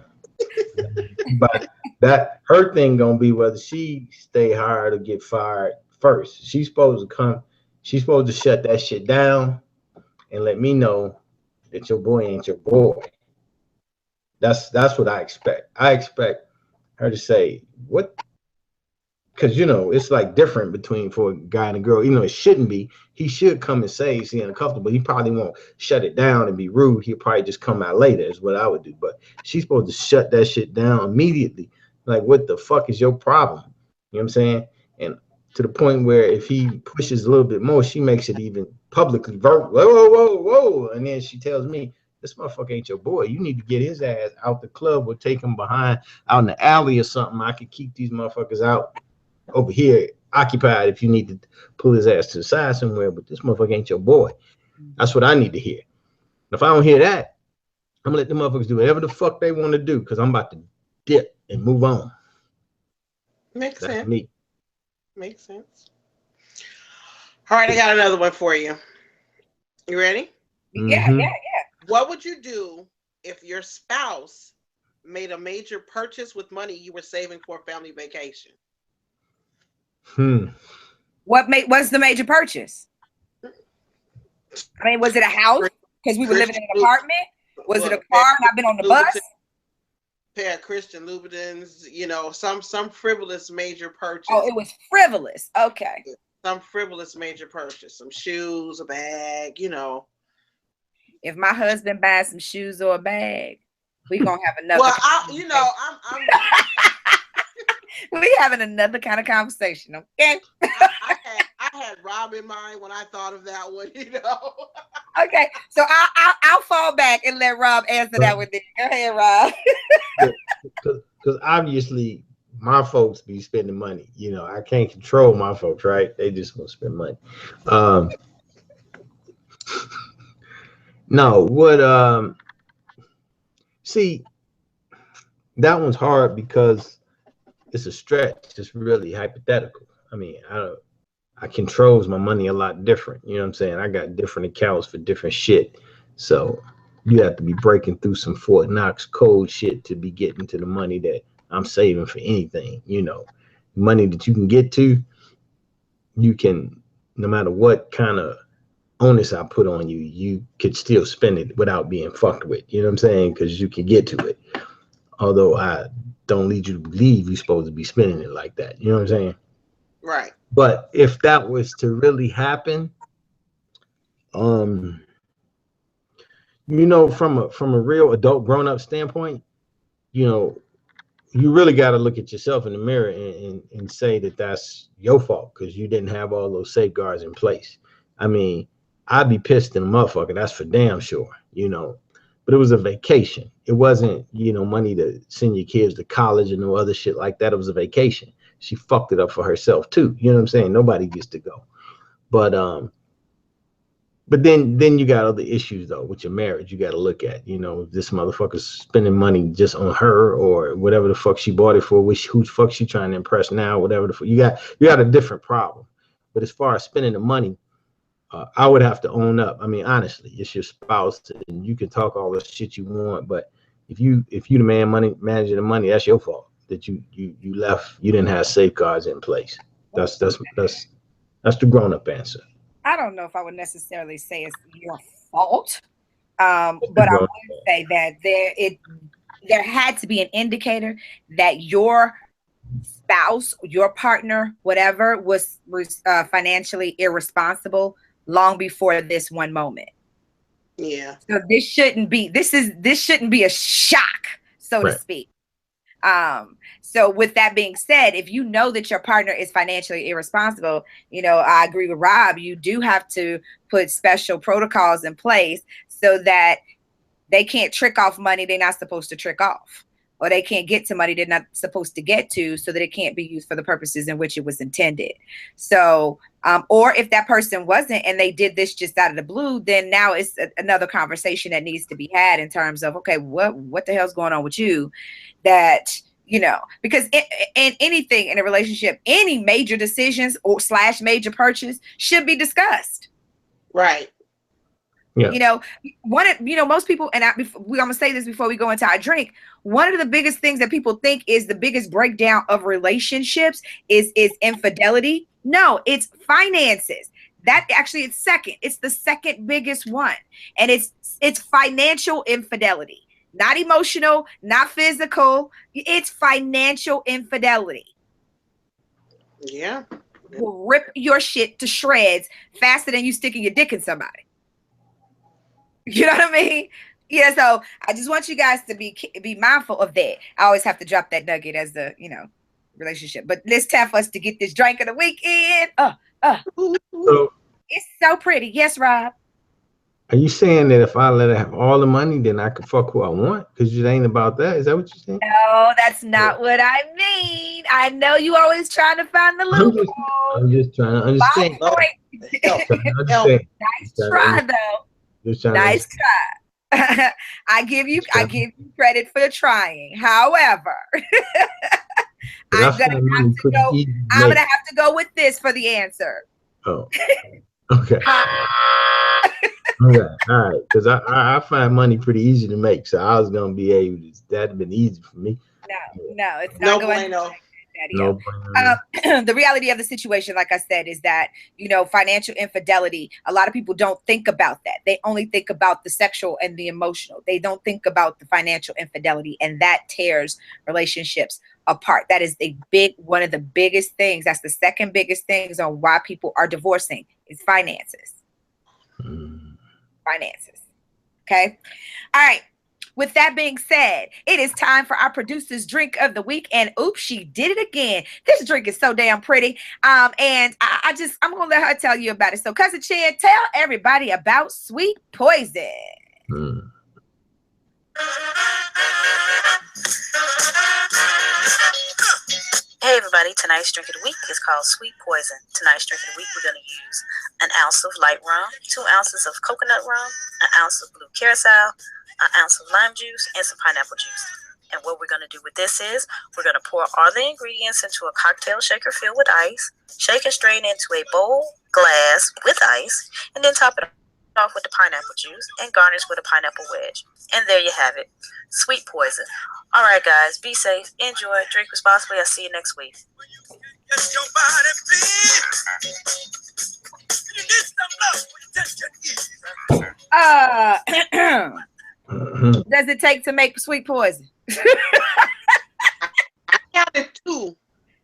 But that her thing gonna be whether she stay hired or get fired first. She's supposed to shut that shit down and let me know that your boy ain't your boy. That's what I expect. I expect her to say, what? Because, you know, it's like different between for a guy and a girl. Even though it shouldn't be, he should come and say he's uncomfortable. He probably won't shut it down and be rude. He'll probably just come out later is what I would do. But she's supposed to shut that shit down immediately. Like, what the fuck is your problem? You know what I'm saying? And to the point where if he pushes a little bit more, she makes it even publicly verbal. Whoa. And then she tells me, this motherfucker ain't your boy. You need to get his ass out the club or take him behind out in the alley or something. I could keep these motherfuckers out over here occupied if you need to pull his ass to the side somewhere, but this motherfucker ain't your boy. That's what I need to hear. If I don't hear that, I'm gonna let the motherfuckers do whatever the fuck they want to do because I'm about to dip and move on. Makes That's sense. me. Makes sense. All right, I got another one for you. You ready? Yeah. What would you do if your spouse made a major purchase with money you were saving for a family vacation? What's the major purchase? I mean, was it a house? Because we were living in an apartment? Was it a car and I've been on the bus? Pair of Christian Louboutins, you know, some frivolous major purchase. Oh, it was frivolous. Okay. Some frivolous major purchase. Some shoes, a bag, you know. If my husband buys some shoes or a bag, we gonna have another. Well, I'm we having another kind of conversation, okay? I had Rob in mind when I thought of that one, you know. Okay, so I'll fall back and let Rob answer that one. Go ahead, Rob. Because obviously my folks be spending money. You know, I can't control my folks, right? They just want to spend money. No, see, that one's hard because it's a stretch. It's really hypothetical. I mean, I controls my money a lot different. You know what I'm saying? I got different accounts for different shit. So you have to be breaking through some Fort Knox code shit to be getting to the money that I'm saving for anything. You know, money that you can get to, you can, no matter what kind of onus I put on you, you could still spend it without being fucked with. You know what I'm saying? Because you can get to it. Although I don't lead you to believe you're supposed to be spending it like that. You know what I'm saying? Right. But if that was to really happen, you know, from a real adult grown up standpoint, you know, you really got to look at yourself in the mirror and say that that's your fault because you didn't have all those safeguards in place. I mean, I'd be pissed in a motherfucker. That's for damn sure, you know. But it was a vacation. It wasn't, you know, money to send your kids to college and no other shit like that. It was a vacation. She fucked it up for herself too. You know what I'm saying? Nobody gets to go. But then you got other issues though with your marriage you got to look at. You know, if this motherfucker's spending money just on her or whatever the fuck she bought it for, who the fuck she trying to impress now, whatever the fuck. You got a different problem. But as far as spending the money, I would have to own up. I mean, honestly, it's your spouse and you can talk all the shit you want, but if you the managing the money, that's your fault that you left, you didn't have safeguards in place. That's the grown-up answer. I don't know if I would necessarily say it's your fault, but I would say that there had to be an indicator that your spouse, your partner, whatever, was financially irresponsible long before this one moment. Yeah. So this shouldn't be a shock, so to speak. So with that being said, if you know that your partner is financially irresponsible, you know, I agree with Rob, you do have to put special protocols in place so that they can't trick off money they're not supposed to trick off, or they can't get to money they're not supposed to get to, so that it can't be used for the purposes in which it was intended. So, or if that person wasn't and they did this just out of the blue, then now it's another conversation that needs to be had in terms of, okay, what the hell's going on with you? That, you know, because in anything in a relationship, any major decisions or / major purchase should be discussed. Right. Yeah. You know, most people, and we're going to say this before we go into our drink. One of the biggest things that people think is the biggest breakdown of relationships is infidelity. No, it's finances. That actually it's second. It's the second biggest one. And it's financial infidelity. Not emotional, not physical. It's financial infidelity. Yeah. Will rip your shit to shreds faster than you sticking your dick in somebody. You know what I mean? Yeah, so I just want you guys to be mindful of that. I always have to drop that nugget as the, you know, relationship. But it's time for us to get this drink of the weekend. So, it's so pretty. Yes, Rob. Are you saying that if I let her have all the money, then I can fuck who I want? Because it ain't about that. Is that what you're saying? No, that's not what I mean. I know you always trying to find the loophole. I'm just trying to understand. Nice try, though. Nice try. I give you credit for trying. However, I'm gonna have to go with this for the answer. Oh, okay. Okay, all right, because I find money pretty easy to make, so I was gonna be able to. That'd been easy for me. No, it's not going. No. The reality of the situation, like I said, is that, you know, financial infidelity, a lot of people don't think about that. They only think about the sexual and the emotional. They don't think about the financial infidelity, and that tears relationships apart. That is one of the biggest things. That's the second biggest things on why people are divorcing is finances. Finances. Okay. All right. With that being said, it is time for our producer's drink of the week. And oops, she did it again. This drink is so damn pretty. And I'm going to let her tell you about it. So Cousin Chan, tell everybody about Sweet Poison. Hey everybody, tonight's drink of the week is called Sweet Poison. Tonight's drink of the week, we're going to use an ounce of light rum, 2 ounces of coconut rum, an ounce of blue curacao, an ounce of lime juice, and some pineapple juice. And what we're going to do with this is we're going to pour all the ingredients into a cocktail shaker filled with ice, shake and strain into a bowl, glass with ice, and then top it off with the pineapple juice and garnish with a pineapple wedge. And there you have it. Sweet Poison. All right, guys. Be safe. Enjoy. Drink responsibly. I'll see you next week. Does it take to make Sweet Poison? I counted 2.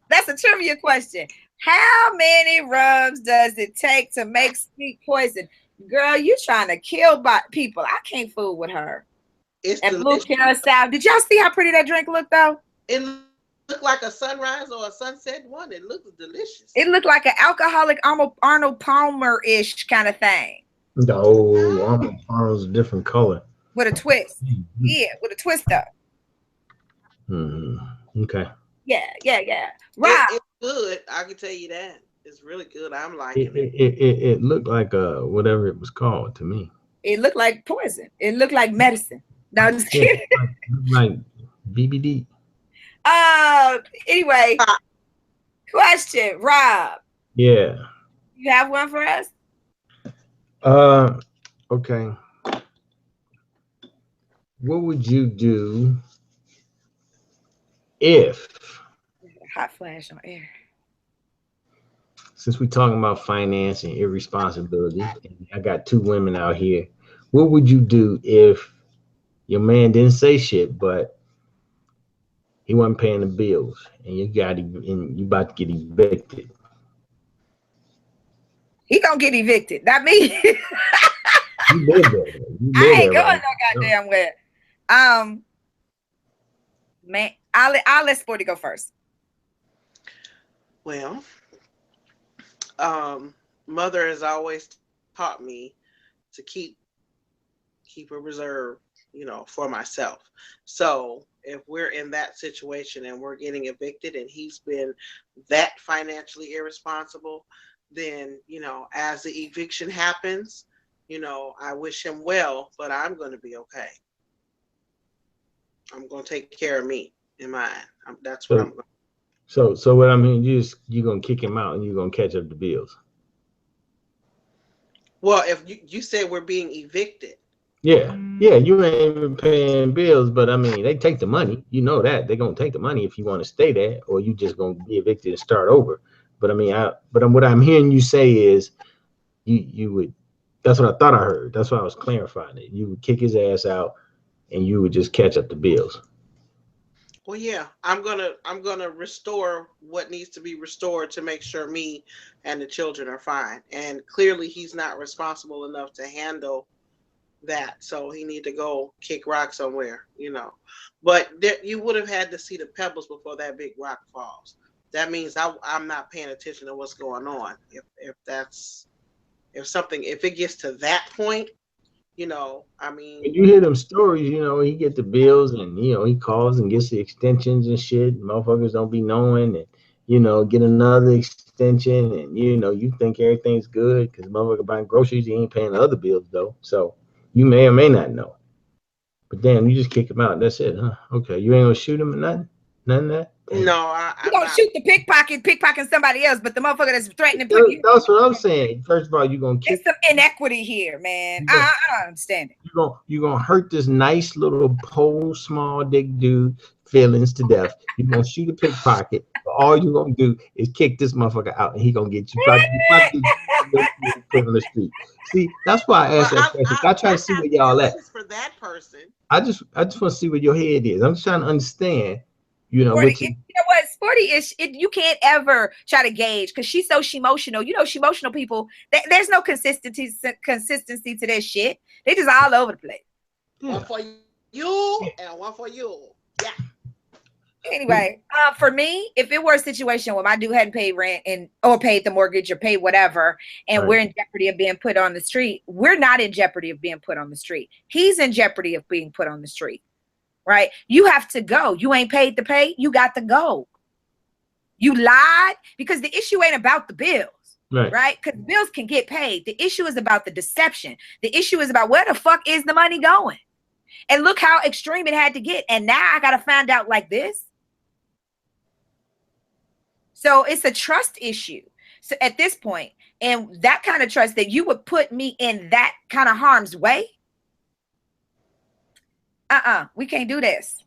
That's a trivia question. How many rums does it take to make sweet poison? Girl, you trying to kill people. I can't fool with her. It's And blue delicious. carousel. Did y'all see how pretty that drink looked though? It looked like a sunrise or a sunset one. It looks delicious. It looked like an alcoholic Arnold Palmer-ish kind of thing. No, Arnold's a different color. With a twist. Yeah, with a twist up. Okay. Yeah. Rob. It's good. I can tell you that. It's really good. I'm liking it. It looked like whatever it was called to me. It looked like poison. It looked like medicine. No, I'm just kidding. Like BBD. Anyway, question, Rob. Yeah. You have one for us? Okay. What would you do if Hot flash on air. Since we're talking about finance and irresponsibility, and I got two women out here, what would you do if your man didn't say shit, but he wasn't paying the bills, and you about to get evicted? He gonna get evicted, not me. You live there. I ain't going no goddamn where. Man, I'll let Sporty go first. Well, mother has always taught me to keep a reserve, for myself. So if we're in that situation and we're getting evicted and he's been that financially irresponsible, then, as the eviction happens, I wish him well, but I'm going to be okay. I'm going to take care of me and mine. That's what I'm going to. So what I mean, you're going to kick him out and you're going to catch up the bills. Well, if you said we're being evicted. Yeah, you ain't even paying bills, but I mean, they take the money. You know that. They're going to take the money if you want to stay there, or you just going to be evicted and start over. But I mean, what I'm hearing you say is you would, that's what I thought I heard. That's why I was clarifying it. You would kick his ass out and you would just catch up the bills. Well, yeah, I'm gonna restore what needs to be restored to make sure me and the children are fine. And clearly, he's not responsible enough to handle that, so he need to go kick rock somewhere, But you would have had to see the pebbles before that big rock falls. That means I'm not paying attention to what's going on. If it gets to that point. I mean, you hear them stories, he get the bills and, he calls and gets the extensions and shit. Motherfuckers don't be knowing and, get another extension and, you think everything's good because motherfucker buying groceries, he ain't paying the other bills though. So you may or may not know. But damn, you just kick him out. That's it, huh? Okay. You ain't gonna shoot him or nothing? None of that? Damn. No, you gonna shoot the pickpocketing somebody else, but the motherfucker that's threatening to put you. That's what I'm saying. First of all, you're gonna kick. There's some inequity here, man. I don't understand it. You're gonna hurt this nice little pole small dick dude feelings to death. You're gonna shoot a pickpocket, but all you're gonna do is kick this motherfucker out, and he gonna get you. Put on the street. See, that's why I asked that question. I try to see where y'all at. For that person, I just want to see where your head is. I'm just trying to understand. Sporty, what Sporty is, you can't ever try to gauge because she's so emotional. Emotional people. There's no consistency to their shit. They just all over the place. Yeah. One for you and one for you. Yeah. Anyway, for me, if it were a situation where my dude hadn't paid rent or paid the mortgage or paid whatever, and we're in jeopardy of being put on the street, we're not in jeopardy of being put on the street. He's in jeopardy of being put on the street. Right? You have to go. You ain't paid to pay. You got to go. You lied because the issue ain't about the bills. Right? Because bills can get paid. The issue is about the deception. The issue is about where the fuck is the money going? And look how extreme it had to get. And now I got to find out like this. So it's a trust issue. So at this point, and that kind of trust that you would put me in that kind of harm's way. We can't do this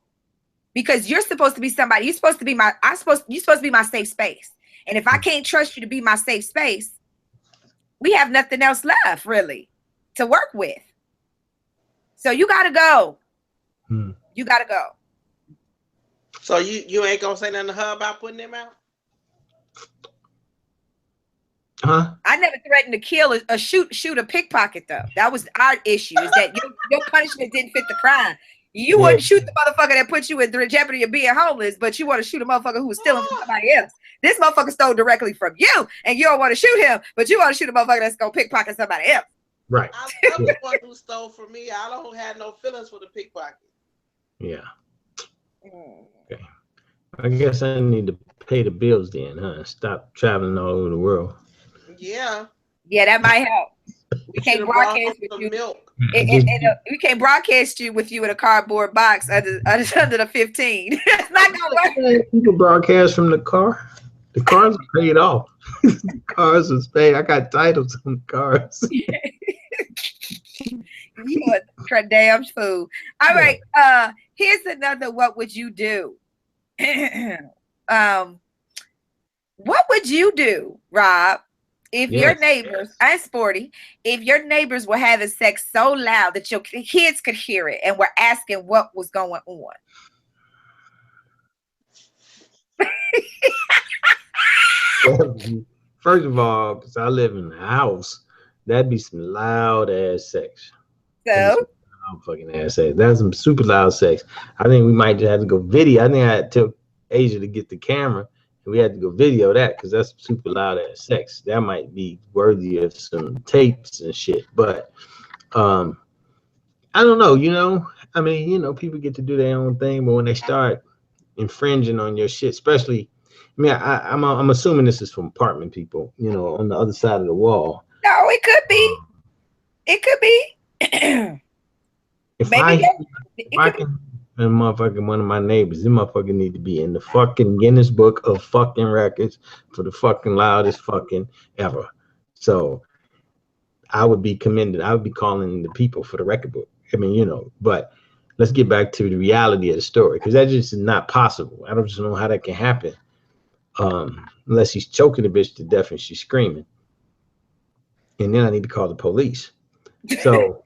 because you're supposed to be somebody. You're supposed to be you're supposed to be my safe space. And if I can't trust you to be my safe space, we have nothing else left really to work with. So you got to go. You got to go. So you ain't going to say nothing to her about putting him out? Huh? I never threatened to kill or shoot a pickpocket though. That was our issue. Is that your punishment didn't fit the crime. You wouldn't shoot the motherfucker that put you in jeopardy of being homeless, but you want to shoot a motherfucker who was stealing from somebody else. This motherfucker stole directly from you, and you don't want to shoot him, but you want to shoot a motherfucker that's gonna pickpocket somebody else. Right. I'm the one who stole from me. I don't have no feelings for the pickpocket. Yeah. Okay. I guess I need to pay the bills then, huh? Stop traveling all over the world. Yeah. Yeah, that might help. We can't broadcast with you. Milk. We can't broadcast you with you in a cardboard box under the 15. It's not gonna work. People broadcast from the car. The cars are paid off. The cars are paid. I got titles on the cars. You a damn fool. All right. Here's another. What would you do? What would you do, Rob, if your neighbors, I'm sporty, if your neighbors were having sex so loud that your kids could hear it and were asking what was going on? First of all, because I live in the house, that'd be some loud ass sex. So fucking ass sex. That's some super loud sex. I think we might just have to go video. I think I had to tell Asia to get the camera, and we had to go video that because that's super loud ass sex. That might be worthy of some tapes and shit. But I don't know. You know, I mean, you know, people get to do their own thing, but when they start infringing on your shit, especially, I mean, I'm assuming this is from apartment people, you know, on the other side of the wall. No, it could be. It could be. If I can, and motherfucking one of my neighbors, this motherfucker need to be in the fucking Guinness Book of fucking records for the fucking loudest fucking ever. So I would be commended. I would be calling the people for the record book. I mean, you know, but let's get back to the reality of the story, because that just is not possible. I don't just know how that can happen. Unless he's choking the bitch to death and she's screaming. And then I need to call the police. So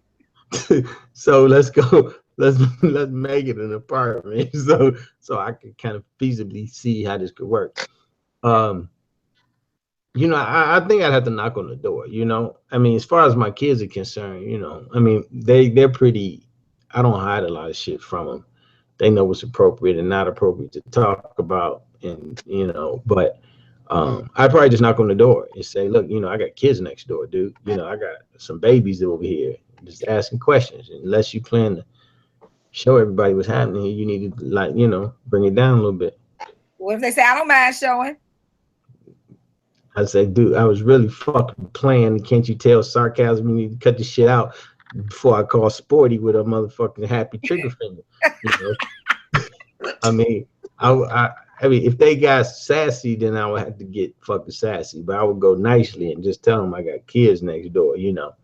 so let's go. Let's make it an apartment. So I can kind of feasibly see how this could work. You know, I think I'd have to knock on the door, you know. I mean, as far as my kids are concerned, you know, I mean, they're pretty, I don't hide a lot of shit from them. They know what's appropriate and not appropriate to talk about, and you know, but I'd probably just knock on the door and say, look, you know, I got kids next door, dude. You know, I got some babies over here. Just asking questions. Unless you plan to show everybody what's happening here, you need to, like, you know, bring it down a little bit. What if they say, I don't mind showing? I say, dude, I was really fucking playing. Can't you tell sarcasm? You need to cut this shit out before I call Sporty with a motherfucking happy trigger finger. You know? I mean, I mean, if they got sassy, then I would have to get fucking sassy. But I would go nicely and just tell them I got kids next door, you know.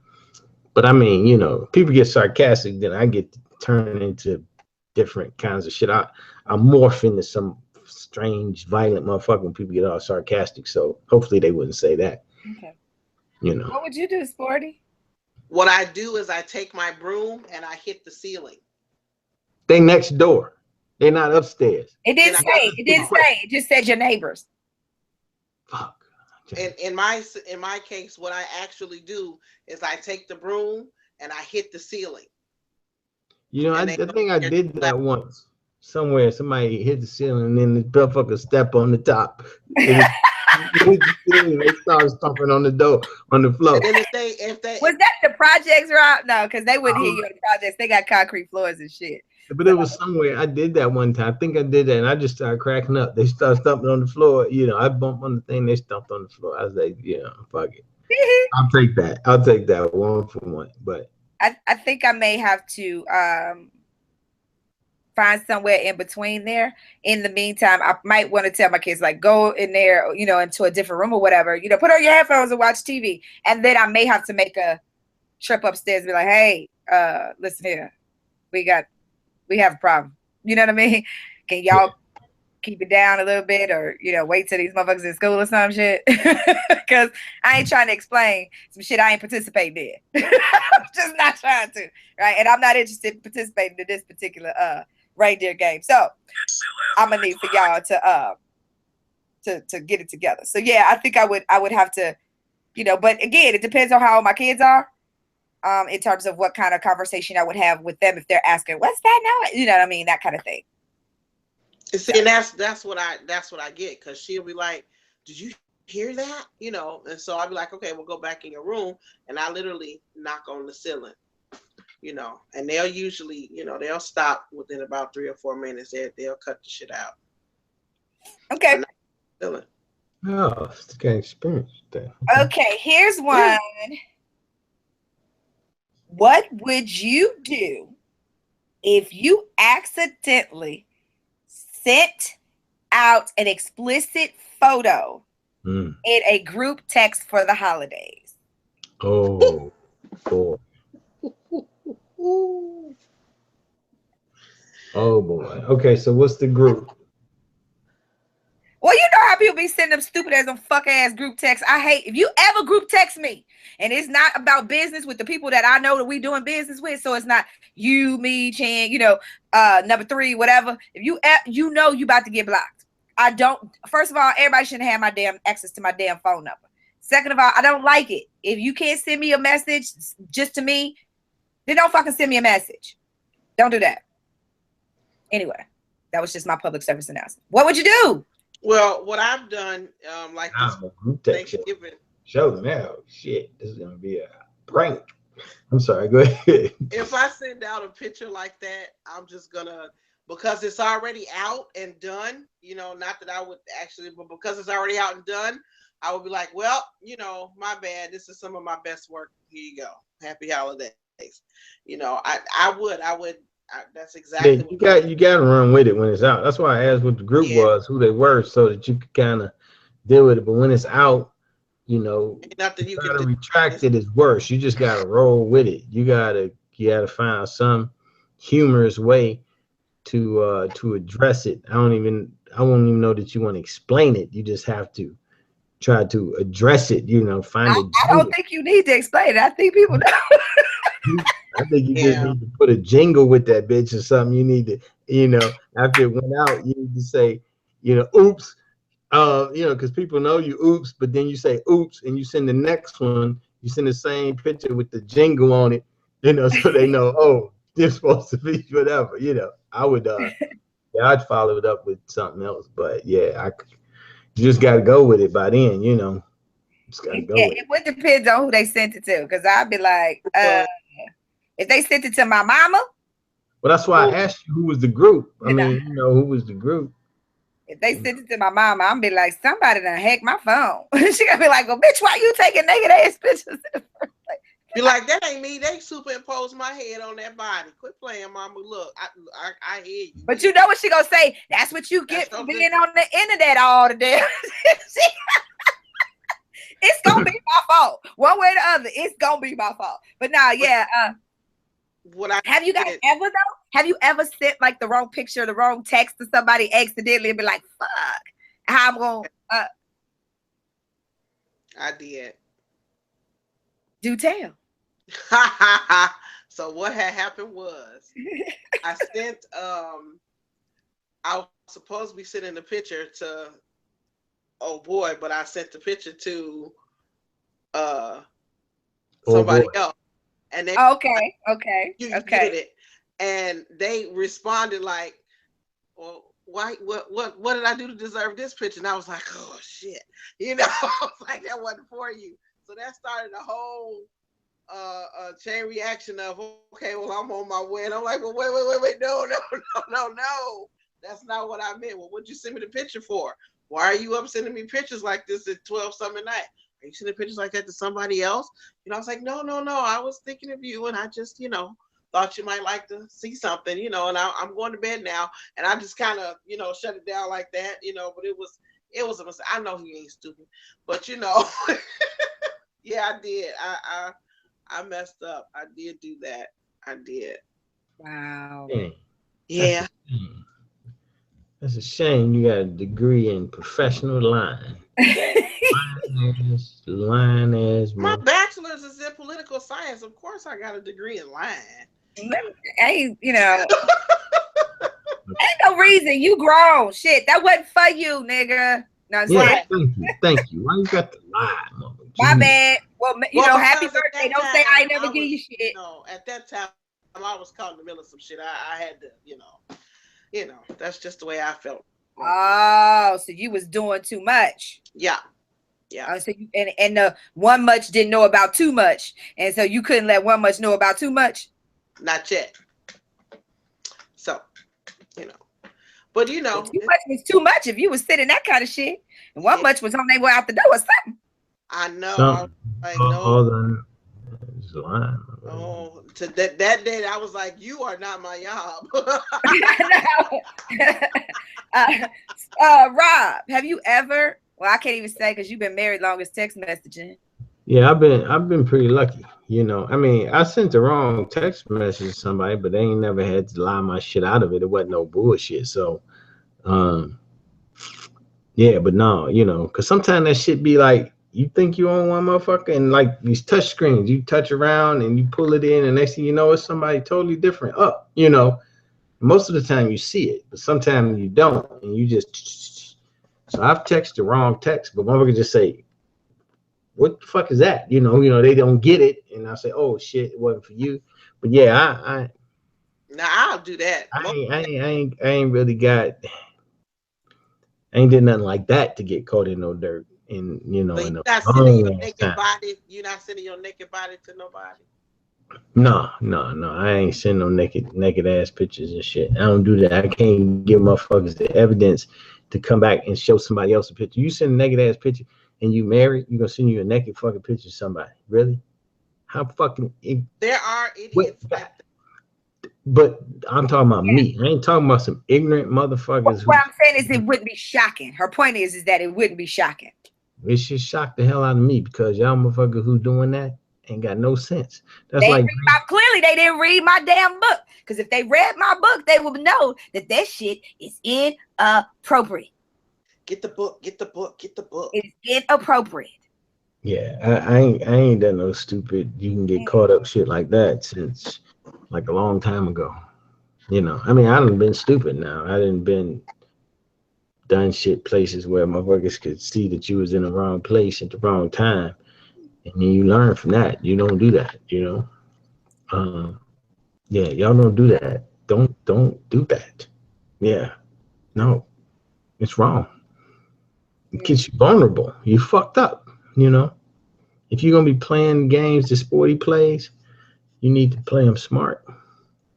But I mean, you know, people get sarcastic, then I get to turn into different kinds of shit. I morph into some strange, violent motherfucker when people get all sarcastic. So hopefully they wouldn't say that. Okay. You know. What would you do, Sporty? What I do is I take my broom and I hit the ceiling. They next door. They're not upstairs. It didn't say. It didn't say. It just said your neighbors. Fuck. In my case, what I actually do is I take the broom and I hit the ceiling. You know, I think I did that once. Somewhere, somebody hit the ceiling and then the motherfucker step on the top. They start stomping on the door, on the floor. And if they was that the projects, Rob? No, because they wouldn't hear you in the projects. They got concrete floors and shit. But it was somewhere. I did that one time. I think I did that, and I just started cracking up. They started stomping on the floor. You know, I bumped on the thing. They stomped on the floor. I was like, yeah, fuck it. I'll take that. I'll take that one for one. But I think I may have to find somewhere in between there. In the meantime, I might want to tell my kids, like, go in there, you know, into a different room or whatever. You know, put on your headphones and watch TV. And then I may have to make a trip upstairs and be like, hey, listen here. We have a problem. You know what I mean? Can y'all keep it down a little bit, or, you know, wait till these motherfuckers in school or some shit? Because I ain't trying to explain some shit I ain't participating in. I'm just not trying to, right? And I'm not interested in participating in this particular reindeer game. So I'm gonna need for y'all to get it together. So yeah, I think I would have to You know, but again, it depends on how old my kids are. In terms of what kind of conversation I would have with them if they're asking, "What's that now?" You know what I mean? That kind of thing. See, and that's what I get, because she'll be like, "Did you hear that?" You know, and so I'll be like, "Okay, we'll go back in your room," and I literally knock on the ceiling. You know, and they'll usually, you know, they'll stop within about 3 or 4 minutes. They'll cut the shit out. Okay. Oh, it's the kind of experience there. Okay, here's one. What would you do if you accidentally sent out an explicit photo in a group text for the holidays? Oh, boy. Oh, boy. Okay, so what's the group? Well, you know how people be sending them stupid as them fuck ass group texts. I hate if you ever group text me and it's not about business with the people that I know that we doing business with. So it's not you, me, Chan, you know, number 3, whatever. If you know you about to get blocked. I don't. First of all, everybody shouldn't have my damn access to my damn phone number. Second of all, I don't like it. If you can't send me a message just to me, then don't fucking send me a message. Don't do that. Anyway, that was just my public service announcement. What would you do? Well, what I've done, like this Thanksgiving show now, shit, this is gonna be a prank. I'm sorry, go ahead. If I send out a picture like that, I'm just gonna, because it's already out and done, you know, not that I would actually, but because it's already out and done, I would be like, well, you know, my bad. This is some of my best work. Here you go. Happy holidays. You know, I would. That's exactly. Yeah, you got to run with it when it's out. That's why I asked what the group was, who they were, so that you could kind of deal with it. But when it's out, you know, nothing you can retract it is worse. You just got to roll with it. You gotta find some humorous way to address it. I won't even know that you want to explain it. You just have to try to address it. You know, find it. I don't think you need to explain it. I think people know. I think you just need to put a jingle with that bitch or something. You need to, you know, after it went out, you need to say, you know, oops, you know, because people know you oops, but then you say oops and you send the next one, you send the same picture with the jingle on it, you know, so they know, oh, they're supposed to be whatever, you know. I would, I'd follow it up with something else, but yeah, you just got to go with it by then, you know. Just got to go with it. It would depend on who they sent it to, because I'd be like, if they sent it to my mama. Well, that's why I asked you who was the group. I mean, you know, who was the group? If they sent it to my mama, I'm be like, somebody done hacked my phone. She gonna be like, well, bitch, why you taking naked ass pictures? Be like, that ain't me. They superimposed my head on that body. Quit playing, mama. Look, I hear you. But you know what she gonna say? That's what you get for being on the internet all the day. It's gonna be my fault. One way or the other, it's gonna be my fault. But now, have you guys ever though? Have you ever sent like the wrong picture, the wrong text to somebody accidentally and be like, fuck, how I'm gonna I did. Do tell. So what had happened was I sent I was supposed to be sending the picture to but I sent the picture to somebody else. And they you get it. And they responded like, well, why what did I do to deserve this picture? And I was like, oh shit. You know, I was like, that wasn't for you. So that started a whole chain reaction of, okay, well, I'm on my way. And I'm like, well, wait, no. That's not what I meant. Well, what'd you send me the picture for? Why are you up sending me pictures like this at 12-something at night? Are you sending pictures like that to somebody else? You know, I was like, no. I was thinking of you, and I just, you know, thought you might like to see something, you know, and I'm going to bed now. And I just kind of, you know, shut it down like that, you know, but it was a mistake. I know he ain't stupid, but you know, yeah, I did. I messed up. I did do that. I did. Wow. Yeah. That's a shame you got a degree in professional lying. Lying ass. My bachelor's is in political science. Of course I got a degree in lying. Ain't, you know, ain't no reason. You grown. Shit, that wasn't for you, nigga. No, yeah, thank you. Why you got to lie, mother? My bad. Well, happy because at birthday. that Don't say I ain't time, never give you shit. No, at that time I was caught in the middle of some shit. I had to, that's just the way I felt. Oh, so you was doing too much. Yeah. So you, and the one much didn't know about too much, and so you couldn't let one much know about too much. Not yet. So, but too much was too much if you was sitting that kind of shit, and one much was on their way out the door or something. I know. So, No. Oh, to that day, I was like, "You are not my yob." Rob, have you ever? Well, I can't even say because you've been married long as text messaging. Yeah, I've been pretty lucky. I mean, I sent the wrong text message to somebody, but they ain't never had to lie my shit out of it. It wasn't no bullshit. So, yeah, but no, because sometimes that shit be like, you think you own one motherfucker, and like these touch screens, you touch around and you pull it in, and next thing you know, it's somebody totally different. Most of the time you see it, but sometimes you don't, and you just. So I've texted the wrong text, but motherfucker just say, "What the fuck is that?" They don't get it, and I say, "Oh shit, it wasn't for you." But yeah, Now I'll do that. I ain't really got. I ain't did nothing like that to get caught in no dirt. And you're not sending your naked body. You're not sending your naked body to nobody. No. I ain't sending no naked ass pictures and shit. I don't do that. I can't give motherfuckers the evidence to come back and show somebody else a picture. You send a naked ass picture and you married, you gonna send you a naked fucking picture of somebody. Really? How fucking there are idiots like that. But I'm talking about me. I ain't talking about some ignorant motherfuckers. What I'm saying is it wouldn't be shocking. Her point is that it wouldn't be shocking. It should shock the hell out of me because y'all motherfuckers who doing that ain't got no sense. That's clearly they didn't read my damn book. Because if they read my book, they would know that shit is inappropriate. Get the book. It's inappropriate. Yeah, I ain't done no stupid. You can get caught up shit like that since like a long time ago. I mean, I done been stupid now. I done been done shit places where motherfuckers could see that you was in the wrong place at the wrong time, and then you learn from that. You don't do that. Yeah, y'all don't do that. Don't do that. Yeah, no, it's wrong. It gets you vulnerable. You fucked up. If you're gonna be playing games that Sporty plays, you need to play them smart.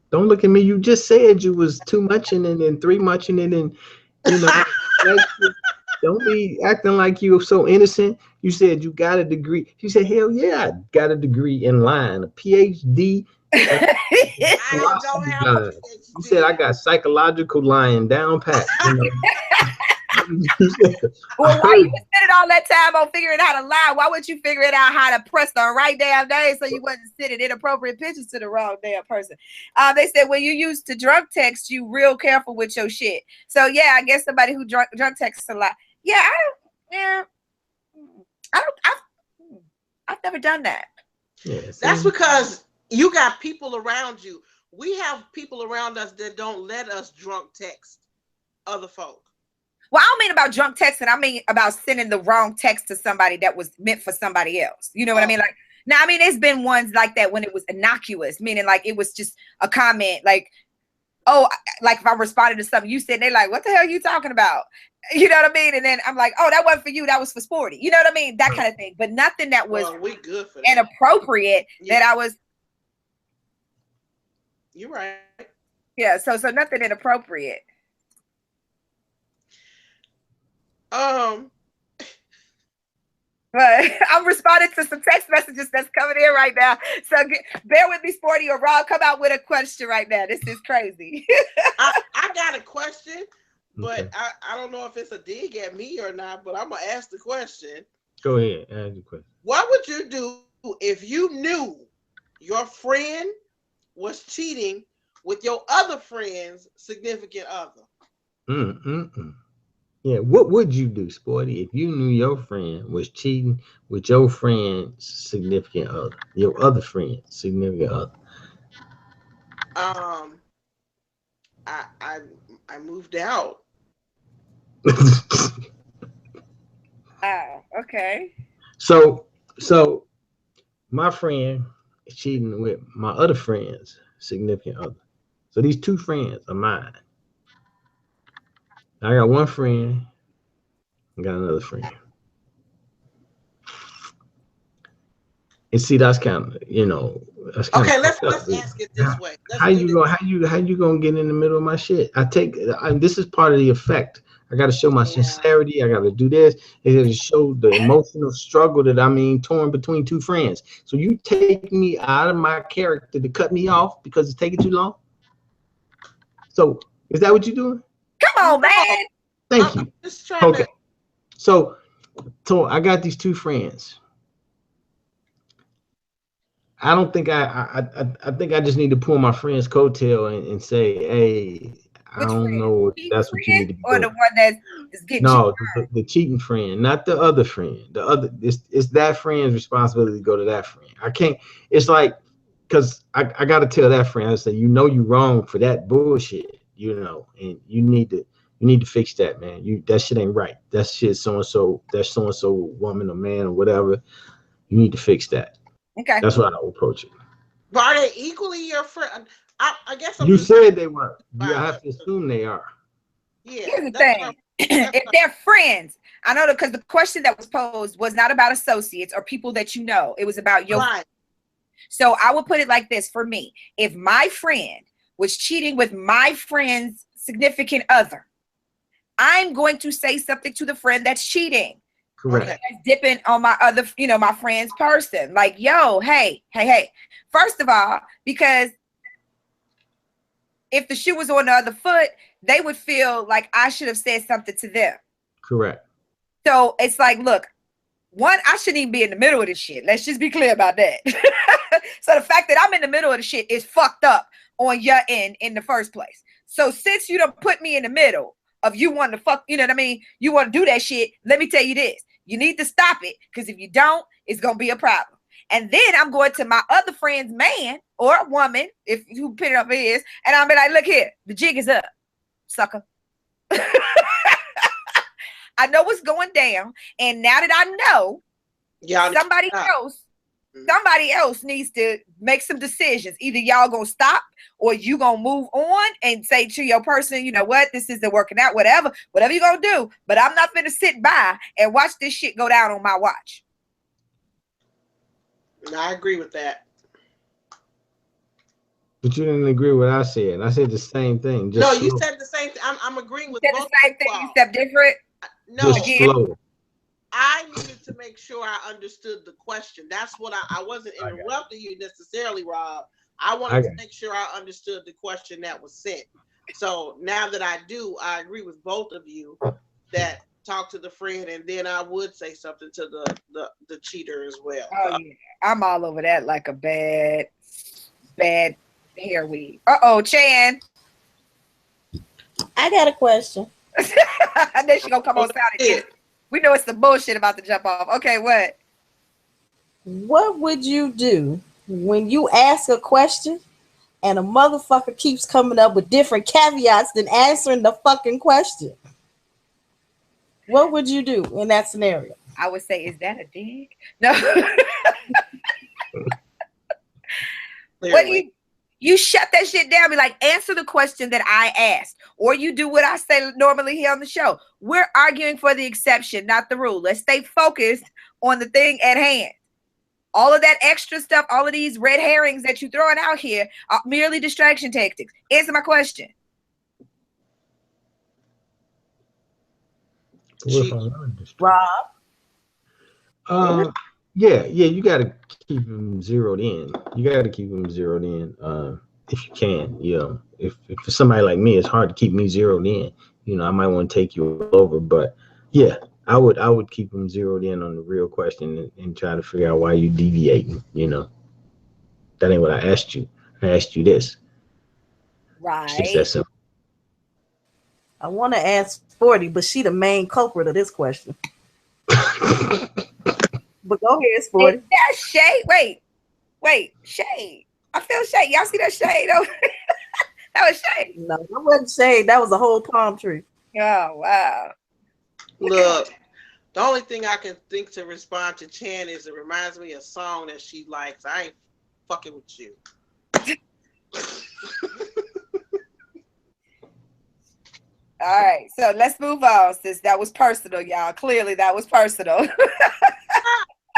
Don't look at me. You just said you was too much in it and 3 much in it, and don't be acting like you're so innocent. You said you got a degree. She said, "Hell yeah, I got a degree in line, a PhD." I don't have a PhD. You said I got psychological lying down pat. Well, why you spending all that time on figuring out how to lie? Why would you figure it out how to press the right damn day so you wasn't sending inappropriate pictures to the wrong damn person? They said when you used to drunk text, you real careful with your shit. So yeah, I guess somebody who drunk texts a lot. Yeah, I've never done that. Yeah, that's because you got people around you. We have people around us that don't let us drunk text other folk. Well, I don't mean about drunk texting. I mean about sending the wrong text to somebody that was meant for somebody else. You know what I mean? Like, now, I mean, there's been ones like that when it was innocuous, meaning like it was just a comment, like, oh, like if I'm responding to something you said, they're like, what the hell are you talking about? You know what I mean? And then I'm like, oh, that wasn't for you. That was for Sporty. You know what I mean? That kind of thing. But nothing that was we good for that. Inappropriate that I was. You're right. Yeah. So nothing inappropriate. But I'm responding to some text messages that's coming in right now. So bear with me, Sporty, or Rob, come out with a question right now. This is crazy. I got a question, but okay. I don't know if it's a dig at me or not, but I'm going to ask the question. Go ahead, ask the question. What would you do if you knew your friend was cheating with your other friend's significant other? Yeah, what would you do, Sporty, if you knew your friend was cheating with your friend's significant other, your other friend's significant other? I moved out. Oh, okay. So So my friend is cheating with my other friend's significant other. So these two friends are mine. I got one friend, I got another friend. And see, that's kind of, that's kind of Okay, let's ask it this way. How you gonna get in the middle of my shit? This is part of the effect. I got to show my sincerity. I got to do this. I got to show the emotional struggle that I'm in, torn between two friends. So you take me out of my character to cut me off because it's taking too long. So is that what you're doing? Come on, man. Thank you. Just trying to. So I got these two friends. I don't think I think I just need to pull my friend's coattail and say, hey, I don't know if that's what you need to be doing. Or the one that is getting the cheating friend, not the other friend. The other, it's that friend's responsibility to go to that friend. I can't. It's like, because I got to tell that friend, I say, you wrong for that bullshit, and you need to fix that, man. That shit ain't right. That shit so and so woman or man or whatever. You need to fix that. Okay. That's what I will approach it. But are they equally your friend? I guess you said they were. You have to assume they are. Yeah. Here's the thing. If they're friends, I know because the question that was posed was not about associates or people that you know. It was about your friend. So I would put it like this for me. If my friend was cheating with my friend's significant other, I'm going to say something to the friend that's cheating. Correct. That's dipping on my other, my friend's person. Like, yo, hey. First of all, because if the shoe was on the other foot, they would feel like I should have said something to them. Correct. So it's like, look, one, I shouldn't even be in the middle of this shit. Let's just be clear about that. So the fact that I'm in the middle of the shit is fucked up on your end in the first place. So since you don't put me in the middle of you wanting to fuck, you know what I mean? You want to do that shit. Let me tell you this. You need to stop it, because if you don't, it's going to be a problem. And then I'm going to my other friend's man or a woman, if who put it up is, and I'll be like, look here, the jig is up, sucker. I know what's going down. And now that I know, somebody else needs to make some decisions. Either y'all gonna stop or you gonna move on and say to your person, you know what, this isn't working out, whatever you gonna do. But I'm not gonna sit by and watch this shit go down on my watch. I agree with that. But you didn't agree with what I said. I said the same thing. No, you said the same thing. I'm agreeing with both. The same thing, except different. No, slow. I needed to make sure I understood the question. That's what I wasn't interrupting you necessarily, Rob. I wanted to make sure I understood the question that was sent. So now that I do, I agree with both of you that talk to the friend, and then I would say something to the cheater as well. Oh yeah, I'm all over that like a bad hair weave. Chan. I got a question. I know she's gonna come on sound again. We know it's the bullshit about to jump off. Okay, what? What would you do when you ask a question and a motherfucker keeps coming up with different caveats than answering the fucking question? What would you do in that scenario? I would say, is that a dig? No. What do you shut that shit down? Be like, answer the question that I asked. Or you do what I say normally here on the show. We're arguing for the exception, not the rule. Let's stay focused on the thing at hand. All of that extra stuff, all of these red herrings that you're throwing out here are merely distraction tactics. Answer my question. Rob? Yeah, you got to keep them zeroed in. If you can. If for somebody like me, it's hard to keep me zeroed in. I might want to take you over, but yeah, I would keep them zeroed in on the real question and try to figure out why you deviating. That ain't what I asked you. I asked you this. Right. It's just that simple. I want to ask 40, but she the main culprit of this question. But go ahead, Sporty. Is that shade? Wait, shade. I feel shade. Y'all see that shade? That was shade. No, that wasn't shade. That was a whole palm tree. Oh, wow. Look, The only thing I can think to respond to Chan is it reminds me of a song that she likes. I ain't fucking with you. All right, so let's move on, since that was personal, y'all. Clearly, that was personal.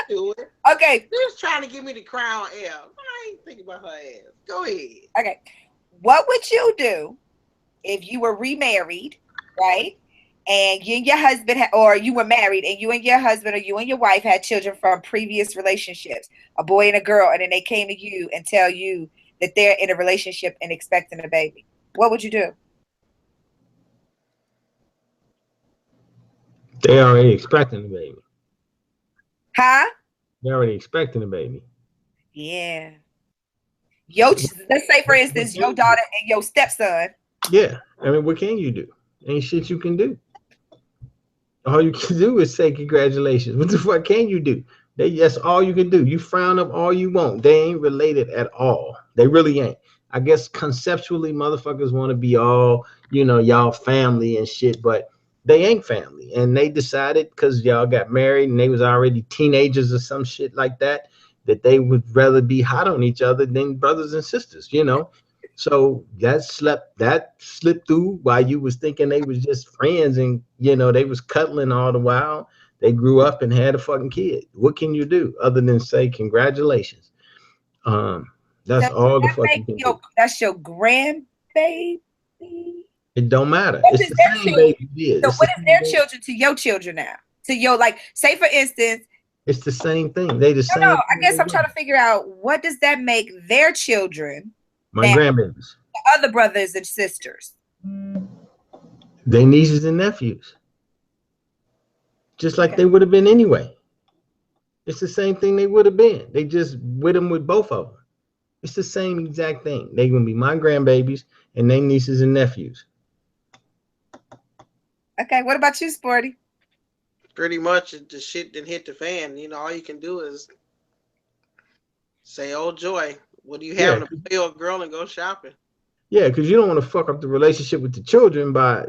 Do it. Okay. She was trying to give me the crown F. I ain't thinking about her ass. Go ahead. Okay. What would you do if you were remarried, right? And you and your husband, or you were married and you and your husband or you and your wife had children from previous relationships, a boy and a girl, and then they came to you and tell you that they're in a relationship and expecting a baby? What would you do? They already expecting the baby. Huh? They're already expecting the baby. Yeah. Let's say, for instance, your daughter and your stepson. Yeah. I mean, what can you do? Ain't shit you can do. All you can do is say congratulations. What the fuck can you do? That's all you can do. You frown up all you want. They ain't related at all. They really ain't. I guess conceptually, motherfuckers want to be all, y'all family and shit, but they ain't family. And they decided, because y'all got married and they was already teenagers or some shit like that they would rather be hot on each other than brothers and sisters, So that slipped through while you was thinking they was just friends, and they was cuddling all the while. They grew up and had a fucking kid. What can you do other than say congratulations? That's all the fuck you can do. That's your grandbaby. It don't matter. What it's the same baby. So what is their children to your children now? To your, like, say for instance. It's the same thing. They the same. No, I guess I'm trying to figure out, what does that make their children? My grandbabies. The other brothers and sisters. They nieces and nephews. Just like they would have been anyway. It's the same thing they would have been. They just with them with both of them. It's the same exact thing. They're going to be my grandbabies and they nieces and nephews. Okay, what about you, Sporty? Pretty much the shit didn't hit the fan. All you can do is say, oh, joy, what do you have to pay a girl and go shopping? Yeah, because you don't want to fuck up the relationship with the children by,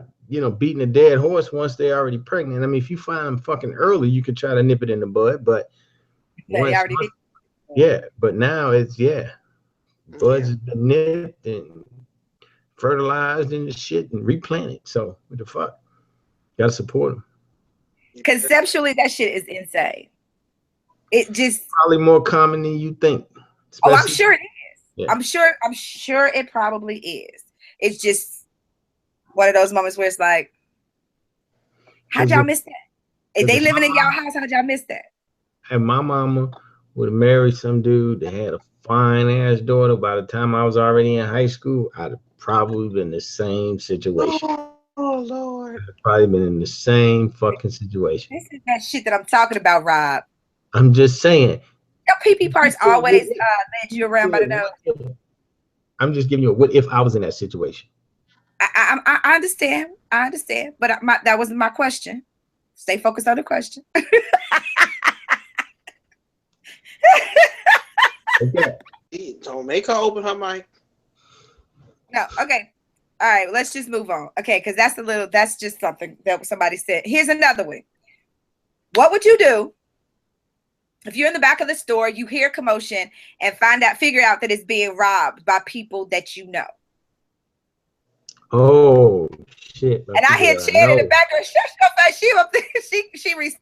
beating a dead horse once they're already pregnant. I mean, if you find them fucking early, you could try to nip it in the bud, but but now it's, buds has been nipped and fertilized and shit and replanted. So what the fuck? You gotta support them. Conceptually, that shit is insane. It just probably more common than you think. Oh, I'm sure it is. Yeah. I'm sure it probably is. It's just one of those moments where it's like, how'd y'all miss that? If they living in y'all house, how'd y'all miss that? And my mama would have married some dude that had a fine ass daughter. By the time I was already in high school, I'd have probably been in the same situation. Oh Lord. I've probably been in the same fucking situation. This is that shit that I'm talking about, Rob. I'm just saying. Your pee parts always led you around by the nose. I'm just giving you a what if I was in that situation. I understand. I understand. But that wasn't my question. Stay focused on the question. Okay. Don't make her open her mic. No, okay. All right, let's just move on. Okay, because that's just something that somebody said. Here's another one. What would you do if you're in the back of the store, you hear commotion and figure out that it's being robbed by people that you know? Oh shit! And I hear Chad in the background. Shut your face.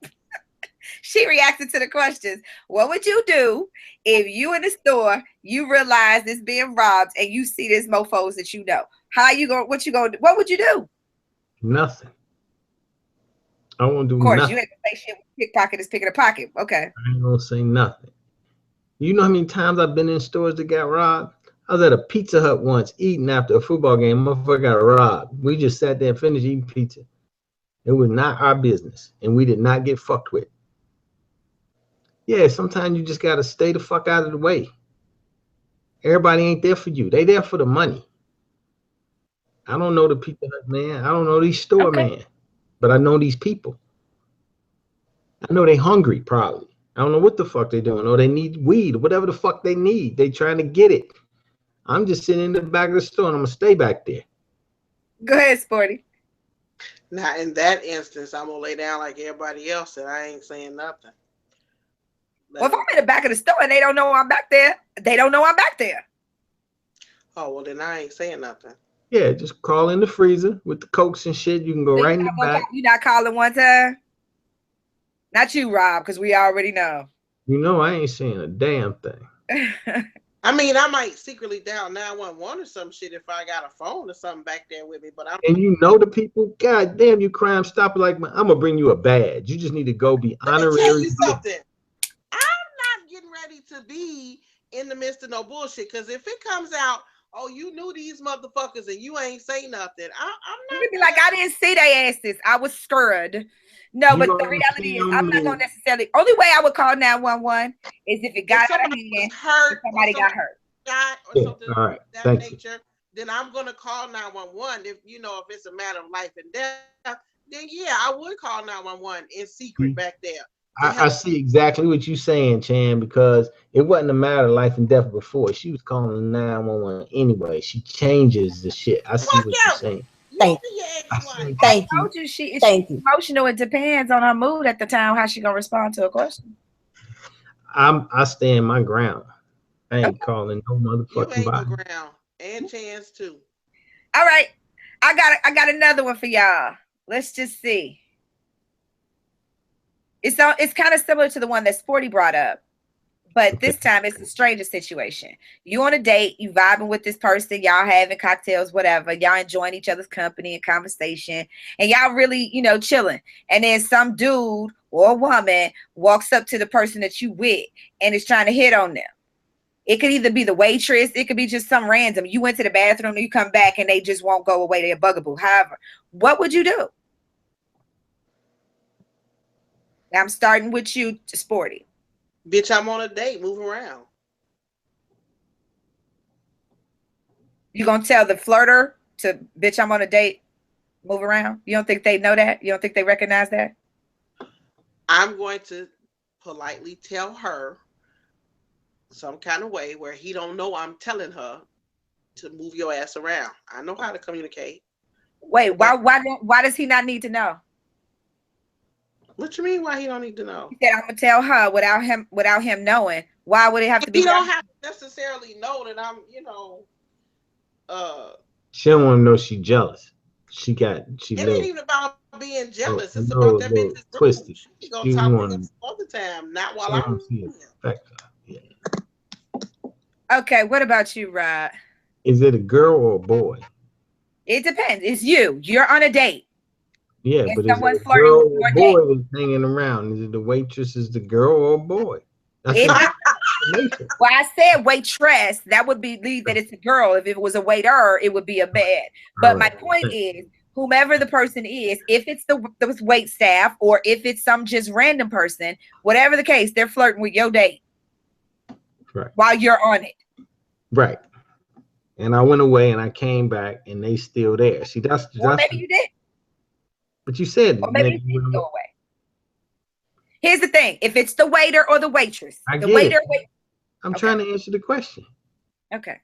She reacted to the questions. What would you do if you in the store, you realize it's being robbed and you see this mofos that you know? What would you do? Nothing. I won't do nothing. Of course, you had to say shit. Pickpocket is picking a pocket. Okay. I ain't gonna say nothing. You know how many times I've been in stores that got robbed? I was at a Pizza Hut once eating after a football game. Motherfucker got robbed. We just sat there and finished eating pizza. It was not our business, and we did not get fucked with. Yeah, sometimes you just gotta stay the fuck out of the way. Everybody ain't there for you. They there for the money. I don't know the Pizza Hut man. I don't know these store man, but I know these people. I know they hungry probably. I don't know what the fuck they doing, or they need weed, or whatever the fuck they need. They trying to get it. I'm just sitting in the back of the store and I'm gonna stay back there. Go ahead, Sporty. Now, in that instance, I'm gonna lay down like everybody else, and I ain't saying nothing. Well, if I'm in the back of the store and they don't know I'm back there, they don't know I'm back there. Oh, well, then I ain't saying nothing. Yeah, just crawl in the freezer with the Cokes and shit. You can go right in the back. You not calling one time? Not you, Rob, because we already know. You know I ain't saying a damn thing. I mean, I might secretly dial 911 or some shit if I got a phone or something back there with me, but and you know the people, god damn, you crime stopper like I'm gonna bring you a badge. You just need to go be honorary. Let me tell you something. I'm not getting ready to be in the midst of no bullshit, because if it comes out, oh, you knew these motherfuckers and you ain't say nothing, I'm not. You'd be like, I didn't see their asses. I was scared. No, but the reality is, I'm not gonna necessarily. Only way I would call 911 is if it got out of hand, somebody got hurt, or something all right, of that thank nature. Then I'm gonna call 911. If if it's a matter of life and death, then yeah, I would call 911 in secret back there. I see exactly what you're saying, Chan, because it wasn't a matter of life and death before. She was calling 911 anyway. She changes the shit. I see what you're saying. Thank you. She's emotional. It depends on her mood at the time, how she gonna respond to a question. I stand my ground. I ain't calling no motherfucking body. No ground. And Chance too. All right, I got another one for y'all. Let's just see. It's kind of similar to the one that Sporty brought up, but this time it's a stranger situation. You on a date, you vibing with this person, y'all having cocktails, whatever, y'all enjoying each other's company and conversation, and y'all really, chilling. And then some dude or a woman walks up to the person that you with and is trying to hit on them. It could either be the waitress, it could be just some random. You went to the bathroom, you come back, and they just won't go away. They're a bugaboo. However, what would you do? I'm starting with you, Sporty. Bitch, I'm on a date. Move around. You gonna tell the flirter to, bitch, I'm on a date, move around? You don't think they know that? You don't think they recognize that? I'm going to politely tell her some kind of way where he don't know I'm telling her to move your ass around. I know how to communicate. Wait, why does he not need to know? What you mean? Why he don't need to know? He said, I'm gonna tell her without him knowing. Why would it have to be? He don't have to necessarily know that I'm, She don't want to know she jealous. It ain't even about being jealous. It's about that bitch twisted. She gonna talk to me all the time, not while I'm here. Okay, what about you, Rod? Is it a girl or a boy? It depends. It's you. You're on a date. Yeah, but is it a girl or a boy that's hanging around? Is it the waitress, is the girl or a boy? Well, I said waitress. That would believe that it's a girl. If it was a waiter, it would be a man. But my point is, whomever the person is, if it's the wait staff or if it's some just random person, whatever the case, they're flirting with your date. Right. While you're on it. Right. And I went away and I came back and they still there. See, that's maybe you did. But you said maybe you didn't go away. Here's the thing: if it's the waiter or the waitress, I'm trying to answer the question. Okay.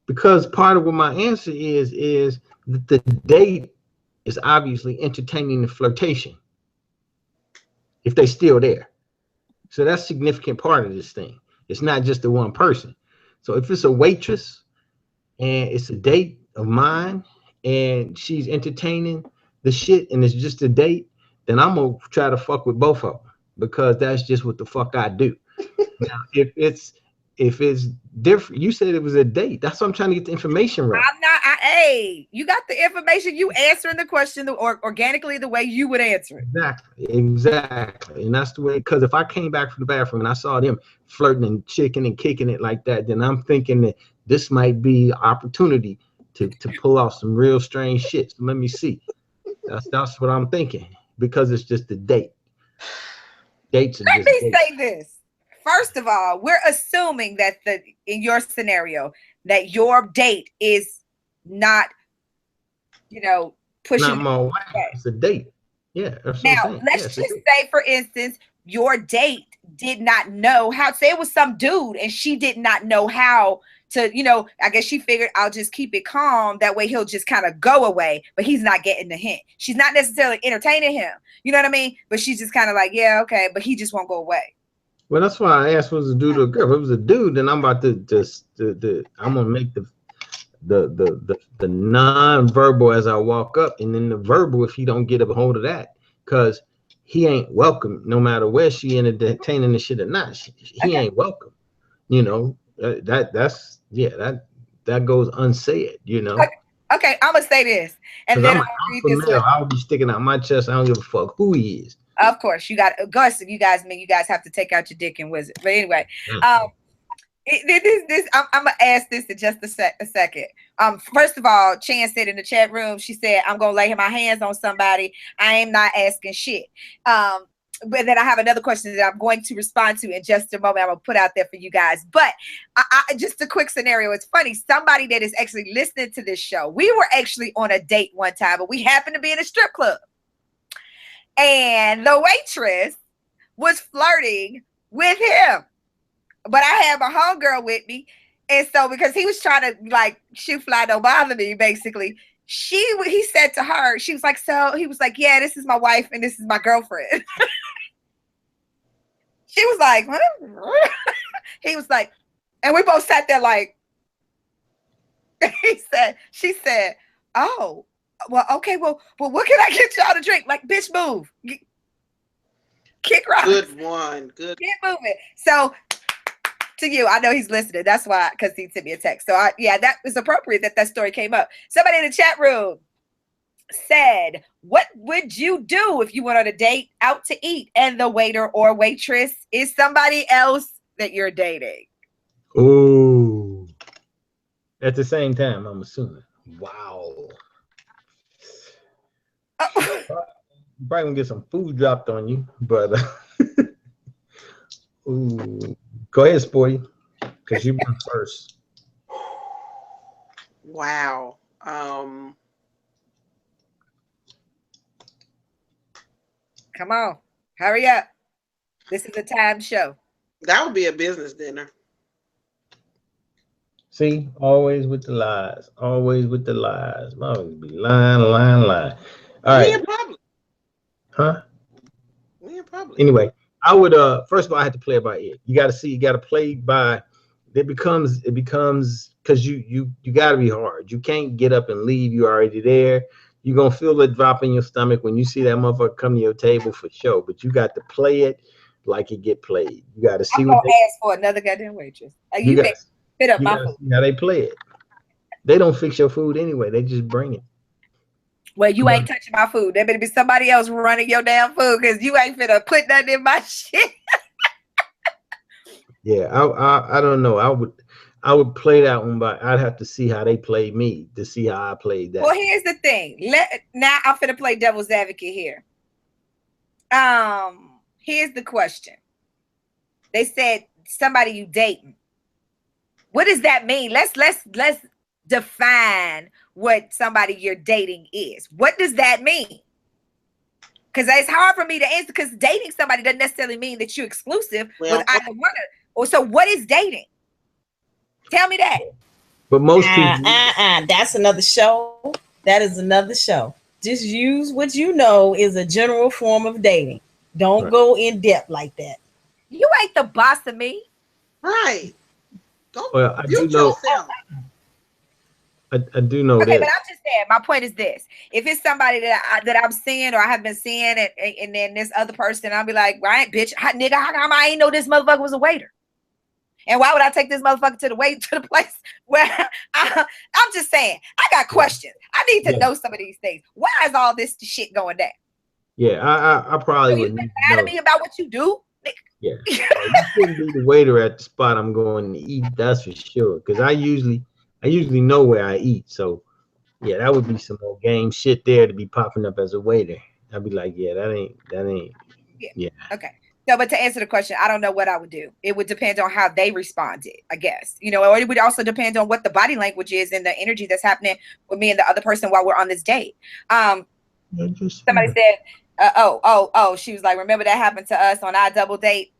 Because part of what my answer is that the date is obviously entertaining the flirtation. If they're still there, so that's a significant part of this thing. It's not just the one person. So if it's a waitress and it's a date of mine and she's entertaining the shit and it's just a date, then I'm gonna try to fuck with both of them because that's just what the fuck I do. Now, if it's different, you said it was a date. That's why I'm trying to get the information right. Hey, you got the information. You answering the question organically the way you would answer it. Exactly. And that's the way, because if I came back from the bathroom and I saw them flirting and chicking and kicking it like that, then I'm thinking that this might be an opportunity to pull off some real strange shit. So let me see. That's what I'm thinking, because it's just a date. Dates are let me say this. First of all, we're assuming that in your scenario that your date is not, pushing. Not my wife. It's a date. Yeah. Now let's just say, for instance, your date did not know how. Say it was some dude and she did not know how to, you know, I guess she figured I'll just keep it calm. That way he'll just kind of go away, but he's not getting the hint. She's not necessarily entertaining him. You know what I mean? But she's just kind of like, yeah, okay, but he just won't go away. Well, that's why I asked, was it a dude or a girl? If it was a dude, then I'm about to just, I'm going to make the non-verbal as I walk up, and then the verbal if he don't get a hold of that, because he ain't welcome no matter where she entertaining the shit or not. He ain't welcome. You know, that goes unsaid, you know. Okay, I'm gonna say this, and then I'm an alpha male. I'll be sticking out my chest. I don't give a fuck who he is. Of course, you got Gus. You guys have to take out your dick and wizard. But anyway, I'm gonna ask this in just a second. First of all, Chan said in the chat room, she said, I'm gonna lay my hands on somebody. I am not asking shit. But then I have another question that I'm going to respond to in just a moment. I'm gonna put out there for you guys. But I just a quick scenario. It's funny. Somebody that is actually listening to this show. We were actually on a date one time, but we happened to be in a strip club, and the waitress was flirting with him. But I had my homegirl with me. And so because he was trying to like shoot fly, don't bother me, basically, he said to her, she was like, so he was like, yeah, this is my wife and this is my girlfriend. She was like, what? He was like, and we both sat there like, she said, oh, well, okay, well, what can I get y'all to drink? Like, bitch, move. Kick rocks. Good one. Good. Get moving. So to you, I know he's listening. That's why, because he sent me a text. So that was appropriate that story came up. Somebody in the chat room said, what would you do if you went on a date out to eat and the waiter or waitress is somebody else that you're dating? Ooh. At the same time, I'm assuming. Wow. Probably gonna get some food dropped on you, but ooh. Go ahead, Sporty, because you went first. Wow. Come on, hurry up. This is a time show. That would be a business dinner. See, always with the lies. Always with the lies. Always be lying. All right. We in public. Huh? We in public. Anyway, I would first of all I had to play it by ear. You gotta play by it becomes because you gotta be hard. You can't get up and leave, you already there. You're gonna feel it drop in your stomach when you see that motherfucker come to your table for sure. But you got to play it like it get played. You gotta see I'm what gonna ask for another goddamn waitress. You gotta fit up my food. See how they play it. They don't fix your food anyway, they just bring it. Well, you ain't touching my food. There better be somebody else running your damn food because you ain't finna put nothing in my shit. Yeah, I don't know. I would play that one, but I'd have to see how they played me to see how I played that. Well, here's the thing. Now I'm finna play devil's advocate here. Here's the question. They said somebody you dating. What does that mean? Let's define what somebody you're dating is. What does that mean? Because it's hard for me to answer, because dating somebody doesn't necessarily mean that you're exclusive with either one. Or so what is dating? Tell me that. But most people that's another show. That is another show. Just use what you know is a general form of dating. Don't go in depth like that. You ain't the boss of me. Right. Go well, I do know. I do know okay, that. But I'm just saying, my point is this. If it's somebody that I'm seeing or I have been seeing and then this other person, I'll be like, right, bitch, nigga, how come I ain't know this motherfucker was a waiter? And why would I take this motherfucker to the place where I'm just saying, I got questions. I need to know some of these things. Why is all this shit going down? Yeah, I probably would. You been mad at me about what you do? Yeah, you shouldn't be the waiter at the spot I'm going to eat. That's for sure. Because I usually know where I eat. So yeah, that would be some more game shit there to be popping up as a waiter. I'd be like, yeah, that ain't. Yeah. Okay. No, but to answer the question, I don't know what I would do. It would depend on how they responded, I guess. You know, or it would also depend on what the body language is and the energy that's happening with me and the other person while we're on this date. Somebody said, she was like, remember that happened to us on our double date?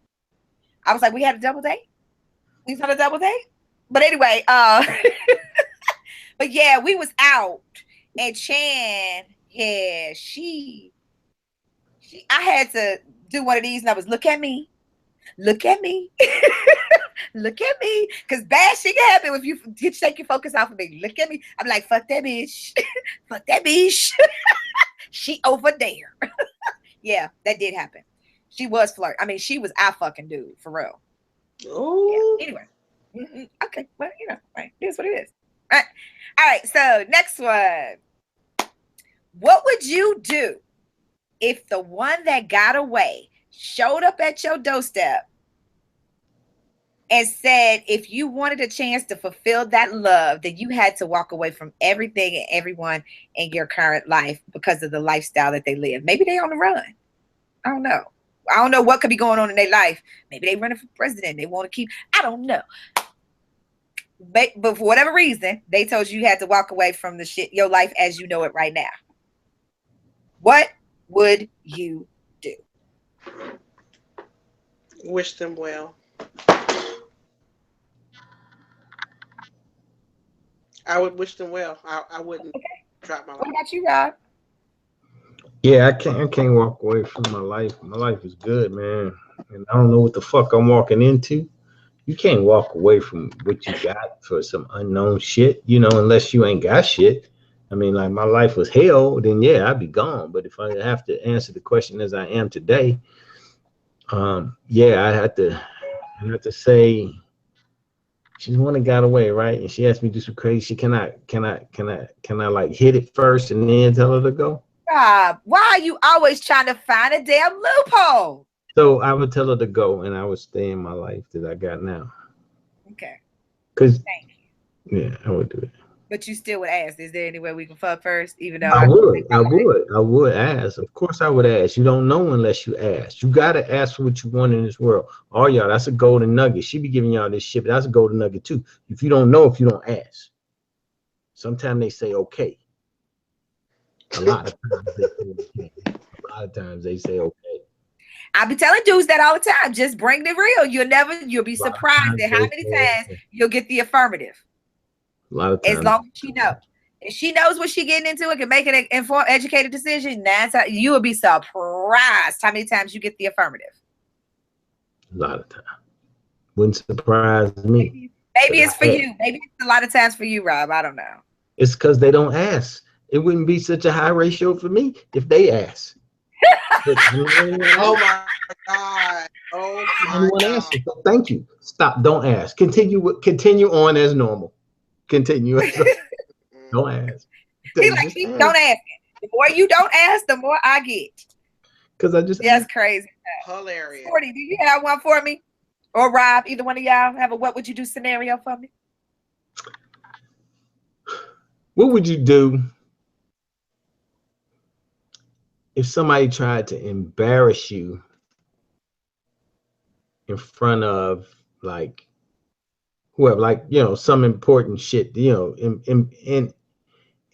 I was like, we had a double date? We had a double date? But anyway, but yeah, we was out, and Chan, yeah, I had to do one of these, and I was look at me, look at me, look at me, because bad shit can happen if you take your focus off of me. Look at me. I'm like, fuck that bitch, fuck that bitch. She over there. Yeah, that did happen. She was flirt. I mean, she was our fucking dude for real. Oh. Yeah. Anyway, okay, well, you know, right, it is what it is. All right. So next one. What would you do if the one that got away showed up at your doorstep and said, if you wanted a chance to fulfill that love, then you had to walk away from everything and everyone in your current life because of the lifestyle that they live? Maybe they on the run. I don't know. I don't know what could be going on in their life. Maybe they running for president. They want to keep, I don't know. But for whatever reason, they told you had to walk away from the shit, your life as you know it right now. What would you do? Wish them well. I would wish them well. I wouldn't drop my life. What about you, Rob? Yeah, I can't walk away from my life. My life is good, man. And I don't know what the fuck I'm walking into. You can't walk away from what you got for some unknown shit, you know, unless you ain't got shit. I mean, like, my life was hell, then yeah, I'd be gone. But if I have to answer the question as I am today, yeah, I have to say, she's the one that got away, right? And she asked me to do some crazy shit. Can I like hit it first and then tell her to go? Rob, why are you always trying to find a damn loophole? So I would tell her to go, and I would stay in my life that I got now. Okay. Cause thank you. Yeah, I would do it. But you still would ask, is there any way we can fuck first? Even though I would ask. Of course I would ask. You don't know unless you ask. You gotta ask for what you want in this world. Oh y'all, that's a golden nugget. She be giving y'all this shit, but that's a golden nugget too. If you don't know, if you don't ask. Sometimes they say okay. A lot of times they say okay. I be telling dudes that all the time. Just bring the real. You'll be surprised at how many times you'll get the affirmative. A lot of times. As long as she knows. If she knows what she getting into and can make an informed, educated decision, you will be surprised how many times you get the affirmative. A lot of times. Wouldn't surprise me. Maybe it's for you. Maybe it's a lot of times for you, Rob. I don't know. It's because they don't ask. It wouldn't be such a high ratio for me if they ask. Oh my God. Oh my God. So thank you. Stop. Don't ask. Continue on as normal. Continue. Don't ask. He like, don't ask. The more you don't ask, the more I get. Because I just that's crazy. Hilarious. 40, do you have one for me? Or Rob, either one of y'all have a what would you do scenario for me? What would you do if somebody tried to embarrass you in front of like whoever, like, you know, some important shit, you know,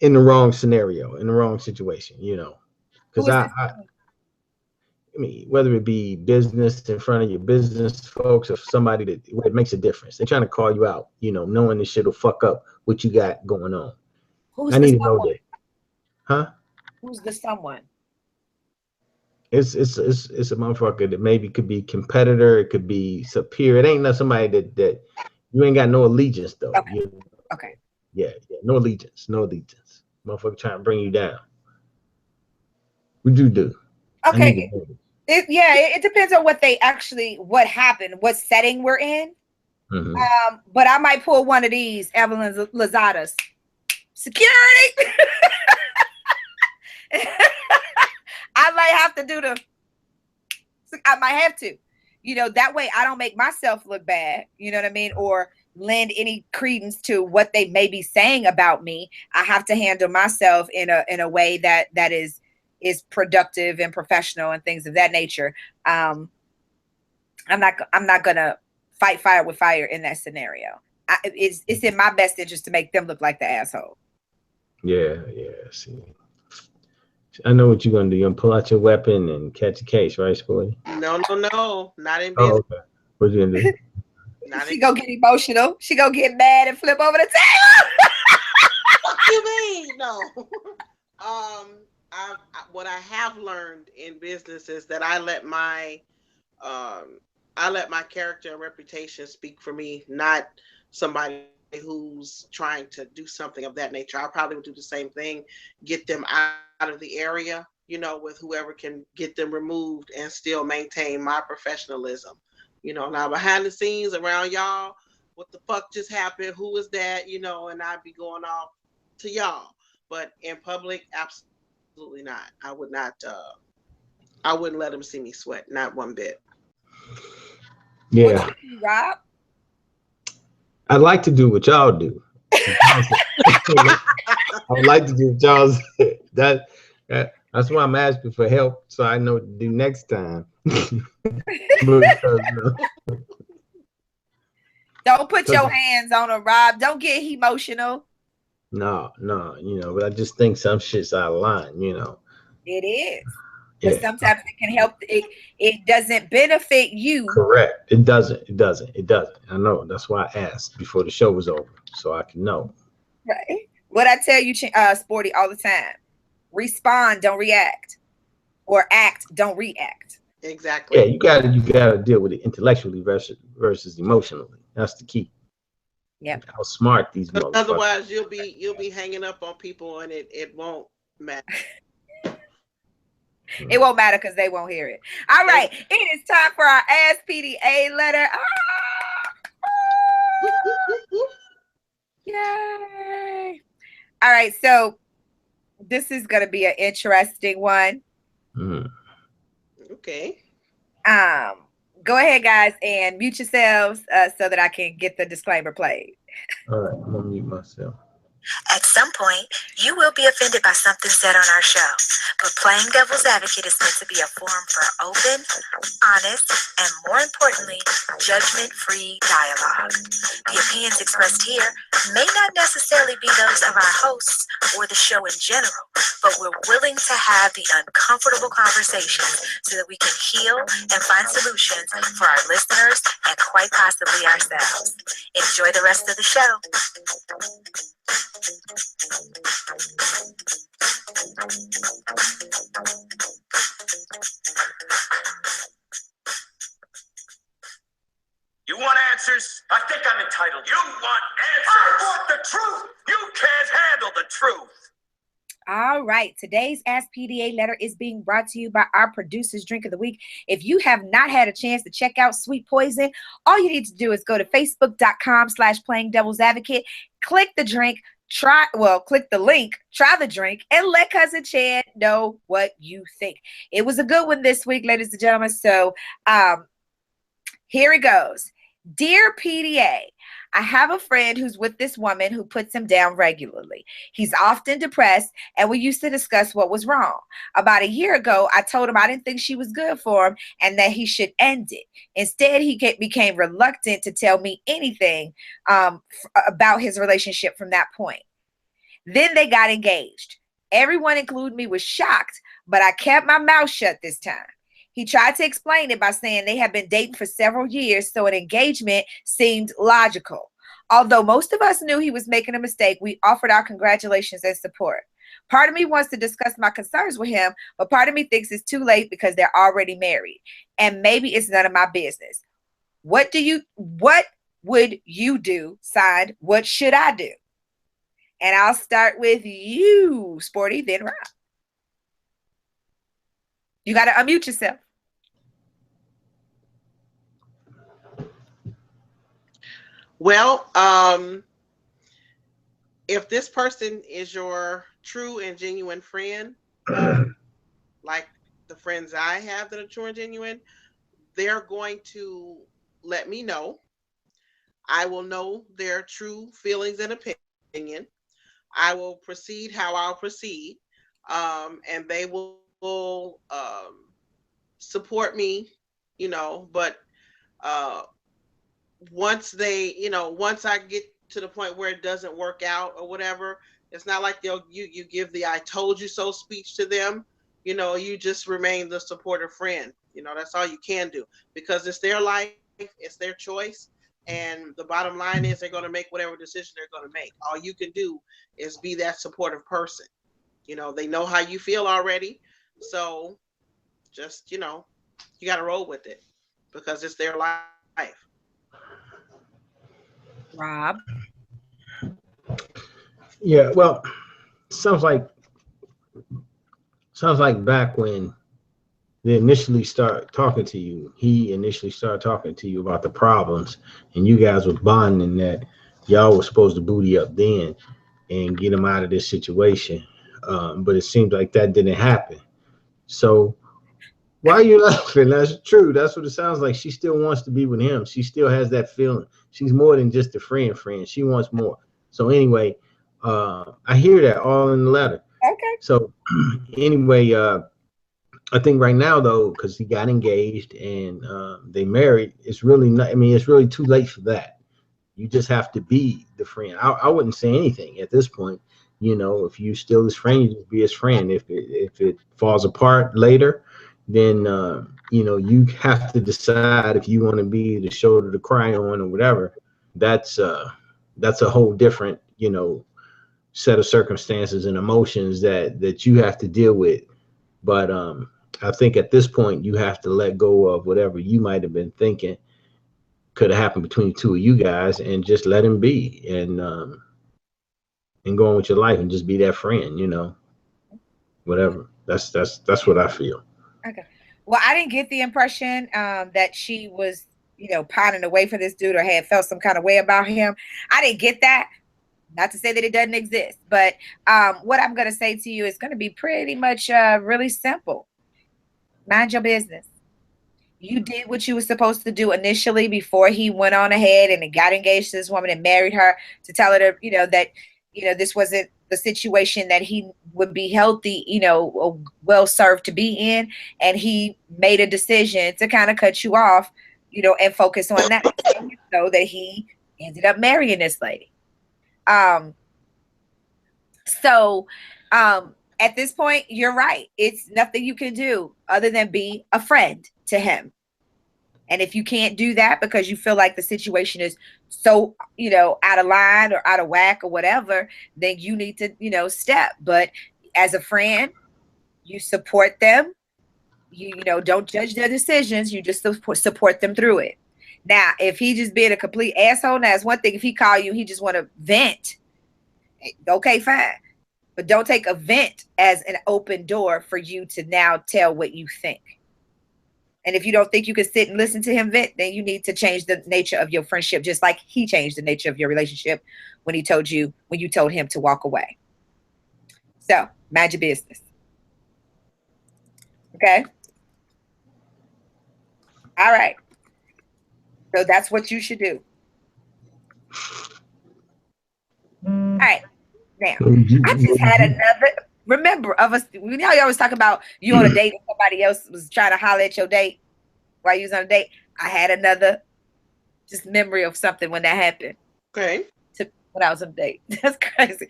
in the wrong scenario, in the wrong situation, you know? Because I mean, whether it be business in front of your business folks or somebody that it makes a difference. They're trying to call you out, you know, knowing this shit will fuck up what you got going on. I need to know that. Huh? Who's the someone? It's a motherfucker that maybe could be competitor, it could be superior. It ain't not somebody that you ain't got no allegiance though. Okay. You know? Okay. Yeah, no allegiance. Motherfucker trying to bring you down. What'd you do? Okay. It depends on what happened, what setting we're in. Mm-hmm. But I might pull one of these Evelyn Lozada's. Security. I might have to, you know, that way I don't make myself look bad, you know what I mean? Or lend any credence to what they may be saying about me. I have to handle myself in a way that is productive and professional and things of that nature. I'm not gonna fight fire with fire in that scenario. It's in my best interest to make them look like the asshole. Yeah. See, I know what you're gonna do. You're gonna pull out your weapon and catch a case, right, Sporty? No, not in business. Oh, okay. What you gonna do? Not She gonna get emotional. She gonna get mad and flip over the table. What you mean? No. What I have learned in business is that I let my character and reputation speak for me, not somebody who's trying to do something of that nature. I probably would do the same thing, get them out of the area, with whoever can get them removed and still maintain my professionalism. Now behind the scenes around y'all, what the fuck just happened? Who is that? And I'd be going off to y'all. But in public, absolutely not. I would not. I wouldn't let them see me sweat, not one bit. Yeah. Rob? I'd like to do what y'all do. I would like to do what y'all do. That's why I'm asking for help, so I know what to do next time. Don't put your hands on her, Rob. Don't get emotional. No, but I just think some shit's out of line, It is. But sometimes it can help. It doesn't benefit you. Correct. It doesn't. I know. That's why I asked before the show was over, so I can know. Right. What I tell you, Sporty, all the time: respond, don't react, or act, don't react. Exactly. Yeah, you gotta deal with it intellectually versus emotionally. That's the key. Yeah. How smart these motherfuckers. Otherwise, you'll be hanging up on people, and it won't matter. It won't matter because they won't hear it. All right. It is time for our Ask PDA letter. Yay. All right. So this is going to be an interesting one. Okay. Go ahead, guys, and mute yourselves so that I can get the disclaimer played. All right. I'm going to mute myself. At some point, you will be offended by something said on our show, but Playing Devil's Advocate is meant to be a forum for open, honest, and more importantly, judgment-free dialogue. The opinions expressed here may not necessarily be those of our hosts or the show in general, but we're willing to have the uncomfortable conversations so that we can heal and find solutions for our listeners and quite possibly ourselves. Enjoy the rest of the show. You want answers? I think I'm entitled. You want answers? I want the truth. You can't handle the truth. All right. Today's Ask PDA letter is being brought to you by our producer's drink of the week. If you have not had a chance to check out Sweet Poison, all you need to do is go to facebook.com/playing devil's advocate, click the drink, click the link, try the drink, and let Cousin Chad know what you think. It was a good one this week, ladies and gentlemen. So here it goes. Dear PDA, I have a friend who's with this woman who puts him down regularly. He's often depressed, and we used to discuss what was wrong. About a year ago, I told him I didn't think she was good for him and that he should end it. Instead, he became reluctant to tell me anything about his relationship from that point. Then they got engaged. Everyone, including me, was shocked, but I kept my mouth shut this time. He tried to explain it by saying they had been dating for several years, so an engagement seemed logical. Although most of us knew he was making a mistake, we offered our congratulations and support. Part of me wants to discuss my concerns with him, but part of me thinks it's too late because they're already married, and maybe it's none of my business. What would you do? Signed, what should I do? And I'll start with you, Sporty, then Rob. You got to unmute yourself. Well, if this person is your true and genuine friend, like the friends I have that are true and genuine, they're going to let me know. I will know their true feelings and opinion. I will proceed how I'll proceed, and they will support me, but once I get to the point where it doesn't work out or whatever, it's not like you give the I told you so speech to them. You just remain the supportive friend. That's all you can do, because it's their life, it's their choice. And the bottom line is they're going to make whatever decision they're going to make. All you can do is be that supportive person. You know, they know how you feel already. So just, you know, you got to roll with it because it's their life. Rob? Yeah, well, sounds like back when they initially start talking to you, he initially started talking to you about the problems, and you guys were bonding that y'all were supposed to booty up then and get him out of this situation. But it seems like that didn't happen. So why are you laughing? That's true. That's what it sounds like. She still wants to be with him. She still has that feeling. She's more than just a friend. She wants more. So anyway, I hear that all in the letter. Okay. So anyway, I think right now though, because he got engaged and they married, it's really not. I mean, it's really too late for that. You just have to be the friend. I wouldn't say anything at this point. You know, if you still his friend, you just be his friend. If it falls apart later, then you know, you have to decide if you want to be the shoulder to cry on or whatever. That's a whole different, you know, set of circumstances and emotions that you have to deal with. But I think at this point you have to let go of whatever you might have been thinking could have happened between the two of you guys and just let him be and go on with your life and just be that friend, you know, whatever. That's what I feel. Okay. Well, I didn't get the impression that she was, you know, pining away for this dude or had felt some kind of way about him. I didn't get that. Not to say that it doesn't exist, but what I'm going to say to you is going to be pretty much really simple. Mind your business. You did what you were supposed to do initially before he went on ahead and got engaged to this woman and married her, to tell her, you know, that, you know, this wasn't the situation that he would be healthy, you know, well served to be in. And he made a decision to kind of cut you off, you know, and focus on that. So that he ended up marrying this lady. At this point, you're right. It's nothing you can do other than be a friend to him. And if you can't do that because you feel like the situation is so, you know, out of line or out of whack or whatever, then you need to, you know, step. But as a friend, you support them. You know, don't judge their decisions. You just support them through it. Now, if he just being a complete asshole, that's one thing. If he call you, he just want to vent. Okay, fine. But don't take a vent as an open door for you to now tell what you think. And if you don't think you can sit and listen to him vent, then you need to change the nature of your friendship, just like he changed the nature of your relationship when you told him to walk away. So, mind your business. Okay? All right. So that's what you should do. All right. Now, I just had another. Remember, of us, you know, you always talk about you on a date and somebody else was trying to holler at your date while you was on a date. I had another just memory of something when that happened. Okay. When I was on a date. That's crazy.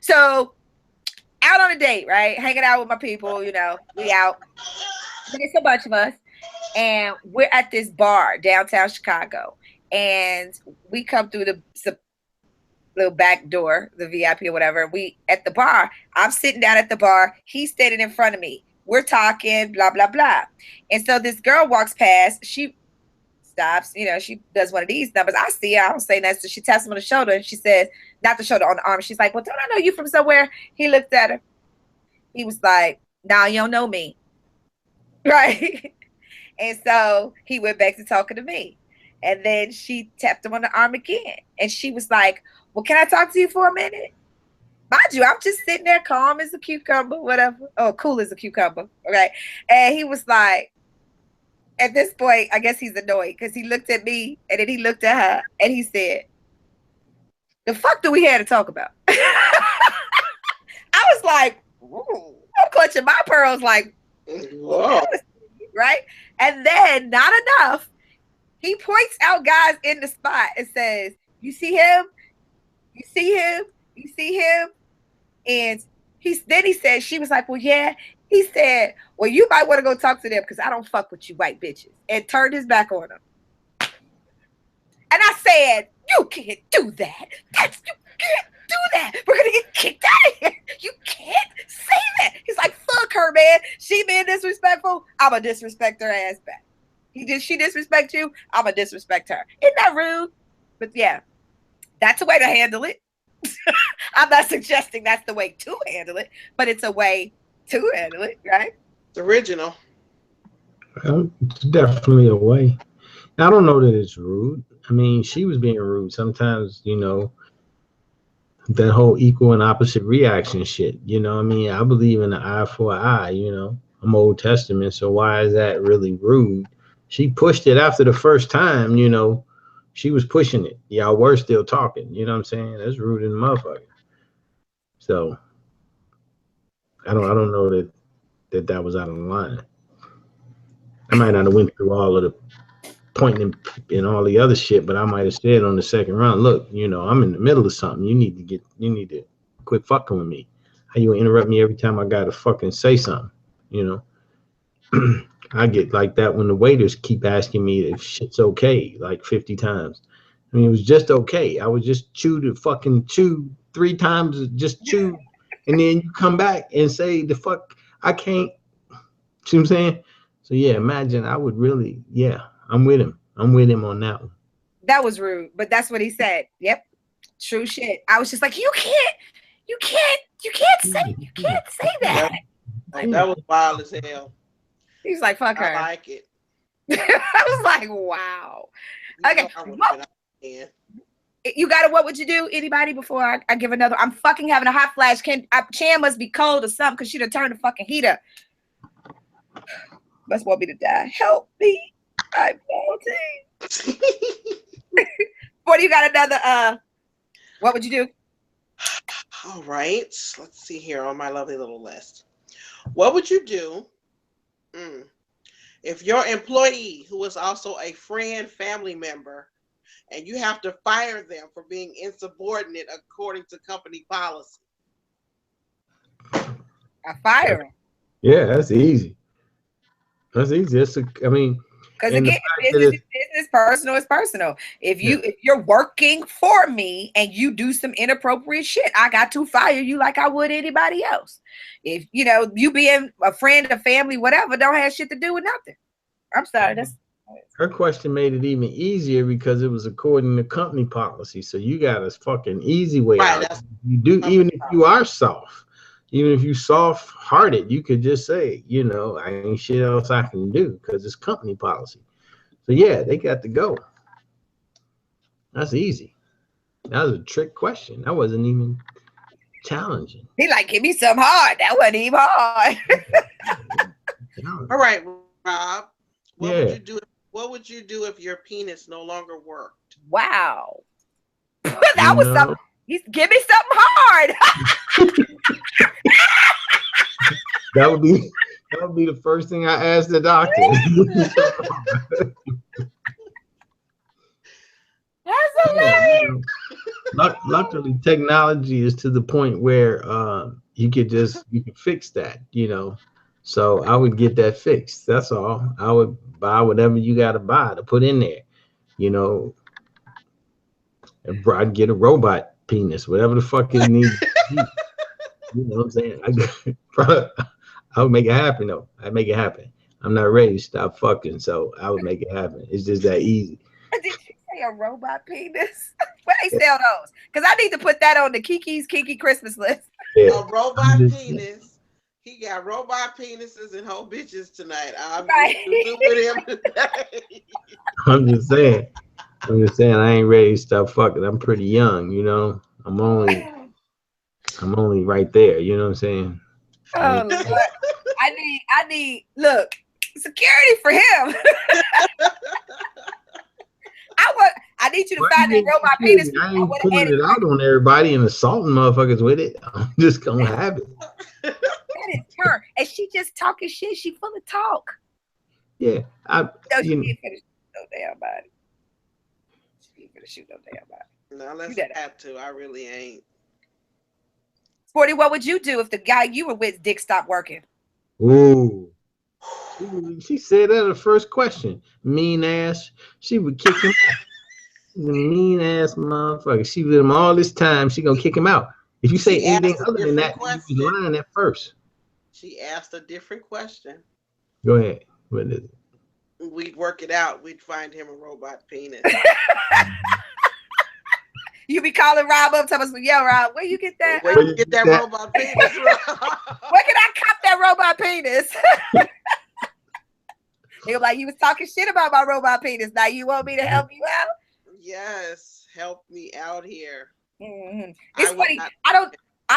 So out on a date, right? Hanging out with my people, you know, we out. It's a bunch of us. And we're at this bar downtown Chicago. And we come through the little back door, the VIP or whatever. We at the bar. I'm sitting down at the bar. He's standing in front of me. We're talking, blah, blah, blah. And so this girl walks past. She stops. You know, she does one of these numbers. I see her. I don't say nothing. So she taps him on the shoulder and she says, not the shoulder, on the arm. She's like, well, don't I know you from somewhere? He looked at her. He was like, nah, you don't know me. Right? And so he went back to talking to me. And then she tapped him on the arm again. And she was like, well, can I talk to you for a minute? Mind you, I'm just sitting there calm as a cucumber, whatever. Oh, cool as a cucumber. Okay. And he was like, at this point, I guess he's annoyed because he looked at me and then he looked at her and he said, the fuck do we have to talk about? I was like, ooh. I'm clutching my pearls like, whoa. Right? And then, not enough, he points out guys in the spot and says, you see him? You see him? You see him? And then he said, she was like, well, yeah. He said, well, you might want to go talk to them because I don't fuck with you white bitches. And turned his back on him. And I said, you can't do that. You can't do that. We're going to get kicked out of here. You can't say that. He's like, fuck her, man. She being disrespectful. I'm going to disrespect her ass back. She disrespect you? I'm going to disrespect her. Isn't that rude? But yeah, that's a way to handle it. I'm not suggesting that's the way to handle it, but it's a way to handle it, right? It's original. Well, it's definitely a way. I don't know that it's rude. I mean, she was being rude. Sometimes, you know, that whole equal and opposite reaction shit. You know what I mean? I believe in an eye for an eye, you know. I'm Old Testament, so why is that really rude? She pushed it after the first time, you know. She was pushing it. Y'all were still talking. You know what I'm saying? That's rude in the motherfucker. So I don't know that was out of line. I might not have went through all of the pointing and all the other shit, but I might have said on the second round, look, you know, I'm in the middle of something. You need to quit fucking with me. How you interrupt me every time I gotta fucking say something, you know? I get like that when the waiters keep asking me if shit's okay, like 50 times. I mean, it was just okay. I would just chew 3 times, just chew, and then you come back and say the fuck, I can't. See what I'm saying? So yeah, imagine I would really, yeah, I'm with him. I'm with him on that one. That was rude, but that's what he said. Yep, true shit. I was just like, you can't say that. That was wild as hell. He's like, fuck her. I like it. I was like, wow. Okay. You got it. What would you do? Anybody before I give another? I'm fucking having a hot flash. Chan must be cold or something because she done turned the fucking heat up. Must want me to die. Help me. I'm melting. What do you got another? What would you do? All right. Let's see here on my lovely little list. What would you do if your employee, who is also a friend, family member, and you have to fire them for being insubordinate according to company policy? I fire them. Yeah, that's easy. That's easy. I mean, because again, business personal is personal. If you're working for me and you do some inappropriate shit, I got to fire you like I would anybody else. If you being a friend, a family, whatever, don't have shit to do with nothing. I'm sorry. Her question made it even easier because it was according to company policy. So you got a fucking easy way out. You do, even if you are soft. Even if you soft-hearted, you could just say, I ain't shit else I can do because it's company policy. So, yeah, they got to go. That's easy. That was a trick question. That wasn't even challenging. He like, give me some hard. That wasn't even hard. All right, Rob. What would you do if your penis no longer worked? Wow. That was something. Give me something hard. That would be the first thing I asked the doctor. That's hilarious. Luckily, technology is to the point where you could fix that, So I would get that fixed. That's all. I would buy whatever you got to buy to put in there, I'd get a robot penis, whatever the fuck it needs. You know what I'm saying? I would make it happen though. I'd make it happen. I'm not ready to stop fucking, so I would make it happen. It's just that easy. Did you say a robot penis? Where they sell those? Because I need to put that on the KiKi Christmas list. Yeah. A robot penis. He got robot penises and whole bitches tonight. I'm with him today. I'm just saying I ain't ready to stop fucking. I'm pretty young, I'm only right there, you know what I'm saying? Oh Lord. I need look, security for him. I need you to find that robot penis. I ain't pulling it out on everybody and assaulting motherfuckers with it. I'm just gonna have it. That is her. And she just talking shit. She full of talk. Yeah. She didn't finish no damn body. She didn't finish no damn body. No, unless I have to. I really ain't. Sporty, what would you do if the guy you were with dick stopped working? Ooh. She said that the first question. Mean ass. She would kick him out. mean ass motherfucker. She with him all this time. She gonna kick him out. If you say She anything asked a other than that, different you was question. lying at first. She asked a different question. Go ahead. What is it? We'd work it out. We'd find him a robot penis. You be calling Rob up, telling us, yo, Rob, where you get that? Where you get that robot penis? Where can I cop that robot penis? They were like, you was talking shit about my robot penis. Now you want me to help you out? Yes, help me out here. Mm-hmm. It's funny. I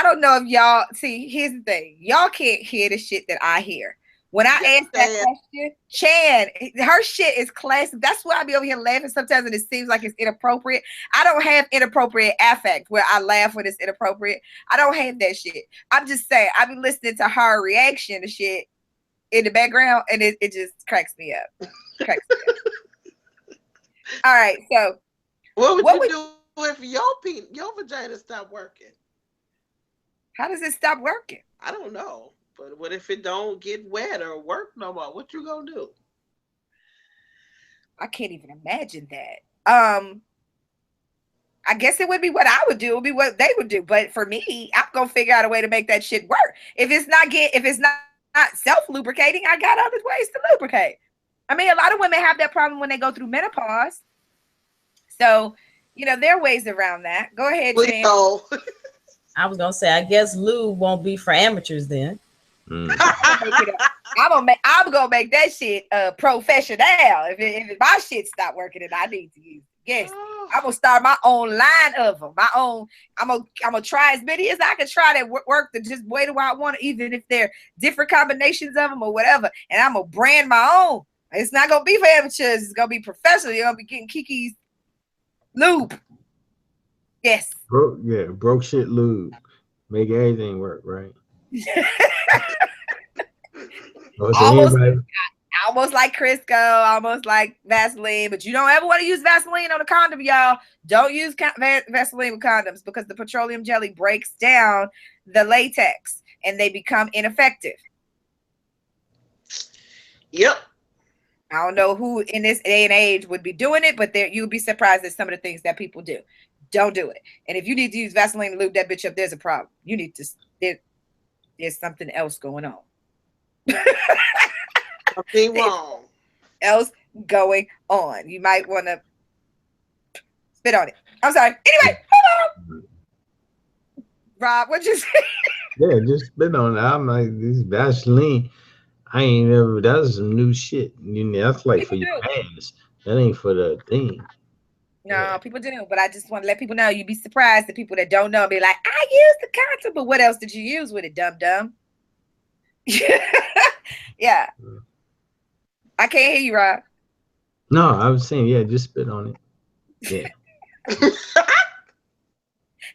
don't know if y'all see. Here's the thing: y'all can't hear the shit that I hear. When I ask that question, Chan, her shit is classic. That's why I be over here laughing sometimes, and it seems like it's inappropriate. I don't have inappropriate affect where I laugh when it's inappropriate. I don't have that shit. I'm just saying, I be listening to her reaction to shit in the background, and it just cracks me up. All right, so what would you do if your vagina stopped working? How does it stop working? I don't know. But what if it don't get wet or work no more? What you gonna do? I can't even imagine that. I guess it would be what I would do. It would be what they would do. But for me, I'm gonna figure out a way to make that shit work. If it's not self-lubricating, I got other ways to lubricate. I mean, a lot of women have that problem when they go through menopause. So, there are ways around that. Go ahead, Jan. I was gonna say, I guess lube won't be for amateurs then. I'm gonna make that shit professional. If my shit stop working and I need to use it, yes, I'm gonna start my own line of them. I'm gonna try as many as I can try that work the just way the way I want it, even if they're different combinations of them or whatever. And I'm gonna brand my own. It's not gonna be for amateurs. It's gonna be professional. You're gonna be getting KiKi's lube. Yes. Broke shit lube. Make everything work, right? Almost like Crisco, almost like Vaseline, but you don't ever want to use Vaseline on a condom, y'all. Don't use Vaseline with condoms because the petroleum jelly breaks down the latex and they become ineffective. Yep. I don't know who in this day and age would be doing it, but you'd be surprised at some of the things that people do. Don't do it. And if you need to use Vaseline to lube that bitch up, there's a problem. You need to. There's something else going on. Something wrong. Else going on. You might want to spit on it. I'm sorry. Anyway, hold on. Rob, what'd you say? Yeah, just spit on it. I'm like, this Vaseline. I ain't never. That's some new shit. That's like people for your ass. That ain't for the thing. No, people do, but I just want to let people know. You'd be surprised the people that don't know be like, I used the condom, but what else did you use with it, dumb? Yeah. I can't hear you, Rob. No, I was saying, yeah, just spit on it. Yeah.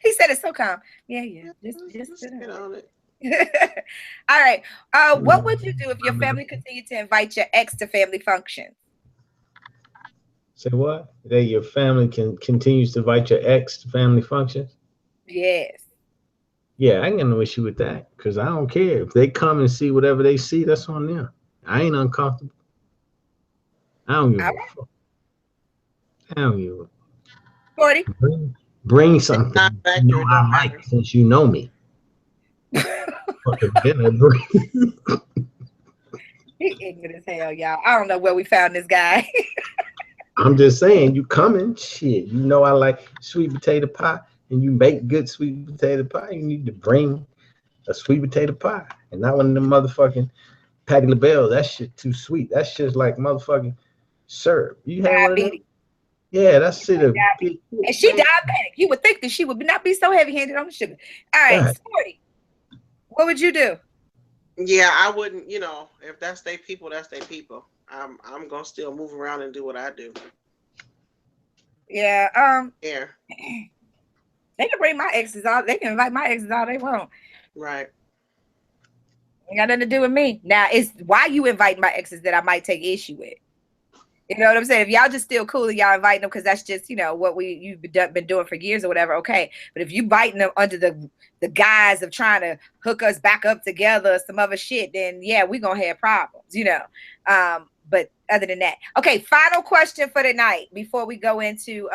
He said it's so calm. Yeah. Just spit on it. All right. What would you do if your family continued to invite your ex to family functions? Say what? That your family continues to invite your ex to family functions? Yes. Yeah, I ain't got no issue with that because I don't care. If they come and see whatever they see, that's on them. I ain't uncomfortable. I don't give a fuck. I don't give a fuck. 40. Bring something I like since you know me. Fucking dinner, He ignorant as hell, y'all. I don't know where we found this guy. I'm just saying, you coming, shit. You know I like sweet potato pie, and you make good sweet potato pie. You need to bring a sweet potato pie, and not one of them motherfucking Patti LaBelle. That shit too sweet. That shit's like motherfucking syrup. You had one of them? Yeah, that's shit. And she diabetic. You would think that she would not be so heavy-handed on the sugar. All right, Sporty. What would you do? Yeah, I wouldn't. If that's their people, that's their people. I'm gonna still move around and do what I do. Yeah. Yeah. They can bring my exes out. They can invite my exes all they want. Right. Ain't got nothing to do with me. Now, it's why you invite my exes that I might take issue with. You know what I'm saying? If y'all just still cool and y'all inviting them because that's just, what you've been doing for years or whatever, okay. But if you biting them under the guise of trying to hook us back up together or some other shit, then yeah, we're going to have problems, But other than that, okay, final question for the night before we go into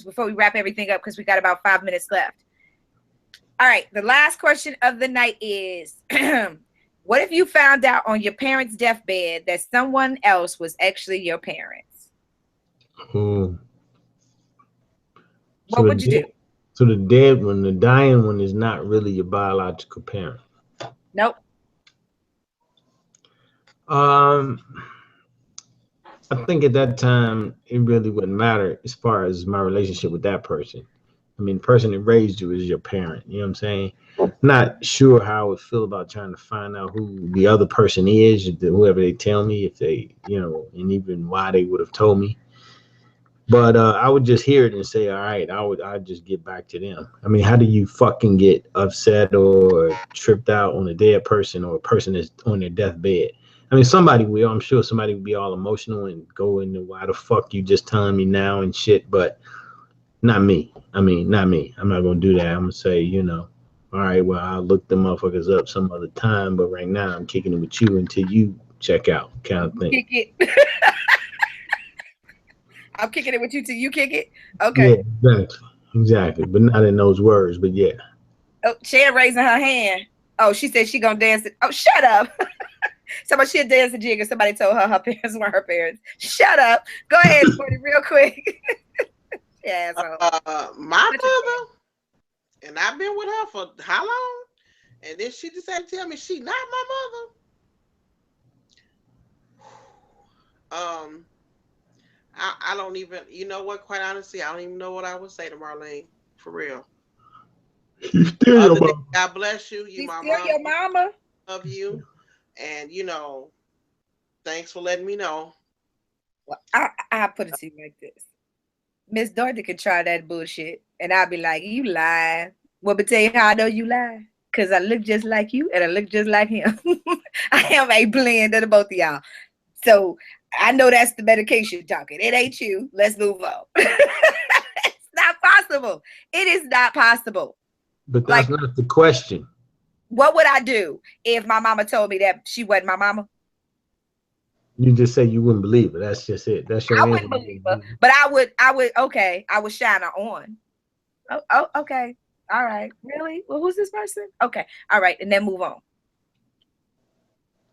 before we wrap everything up, because we got about 5 minutes left. All right, the last question of the night is what if you found out on your parents' deathbed that someone else was actually your parents? What would you do? So the dead one, the dying one, is not really your biological parent. Nope. I think at that time it really wouldn't matter as far as my relationship with that person. I mean, the person that raised you is your parent. You know what I'm saying? Not sure how I would feel about trying to find out who the other person is, whoever they tell me, if they, you know, and even why they would have told me. But I would just hear it and say, all right, I'd just get back to them. I mean, how do you fucking get upset or tripped out on a dead person or a person that's on their deathbed? I mean, somebody will. I'm sure somebody would be all emotional and go into why the fuck you just telling me now and shit, but not me. I mean, not me. I'm not going to do that. I'm going to say, you know, all right, well, I'll look the motherfuckers up some other time, but right now I'm kicking it with you until you check out, kind of thing. Kick it. I'm kicking it with you till you kick it? Okay. Yeah, exactly. But not in those words, but yeah. Oh, Shan raising her hand. Oh, she said she going to dance. Oh, shut up. Somebody she'll dance a jig and somebody told her parents weren't her parents. Shut up. Go ahead, Sporty, real quick. Yeah, so. My mother, and I've been with her for how long? And then she decided to tell me she not my mother. I don't even, you know what, quite honestly, I don't even know what I would say to Marlene, for real. God bless you. You my mom. Your mama. Love you. And, you know, thanks for letting me know. Well, I put it to you like this. Miss Dorothy could try that bullshit, and I'll be like, you lie. Well, but tell you how I know you lie. Because I look just like you, and I look just like him. I am a blend of the both of y'all. So I know that's the medication talking. It ain't you. Let's move on. It's not possible. It is not possible. But that's like, not the question. What would I do if my mama told me that she wasn't my mama? You just say you wouldn't believe it. That's just it. That's your I answer. wouldn't believe her, but I would, okay. I would shine her on. Oh, okay. All right. Really? Well, who's this person? Okay. All right. And then move on.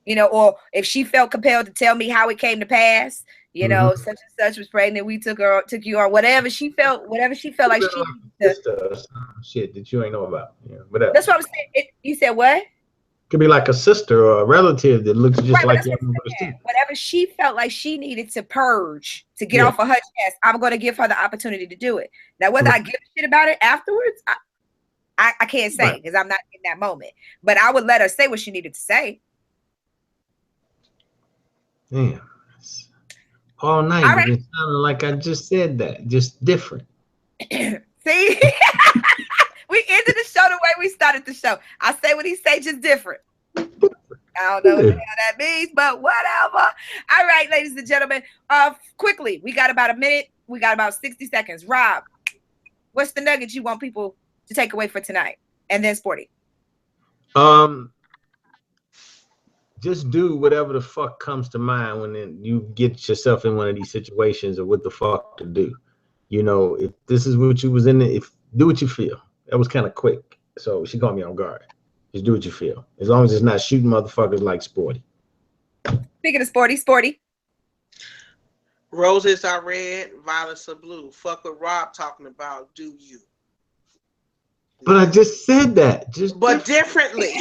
You know, or if she felt compelled to tell me how it came to pass, you know, such and such was pregnant, we took you on, whatever she felt like she shit that you ain't know about. Yeah, whatever. That's what I'm saying. You said what? Could be like a sister or a relative that looks just like you. Whatever she felt like she needed to purge to get off of her chest, I'm going to give her the opportunity to do it. Now, whether I give a shit about it afterwards, I can't say because I'm not in that moment. But I would let her say what she needed to say. Damn. All night, right. It sounded like I just said that, just different. See? We ended the show the way we started the show. I say what he say, just different. I don't know what the hell that means, but whatever. All right, ladies and gentlemen. Quickly, we got about a minute. We got about 60 seconds. Rob, what's the nugget you want people to take away for tonight? And then Sporty. Just do whatever the fuck comes to mind when you get yourself in one of these situations of what the fuck to do. You know, if this is what you was in, do what you feel. That was kind of quick. So she caught me on guard. Just do what you feel. As long as it's not shooting motherfuckers like Sporty. Speaking of Sporty. Roses are red, violets are blue. Fuck what Rob talking about, do you? But I just said that. But differently.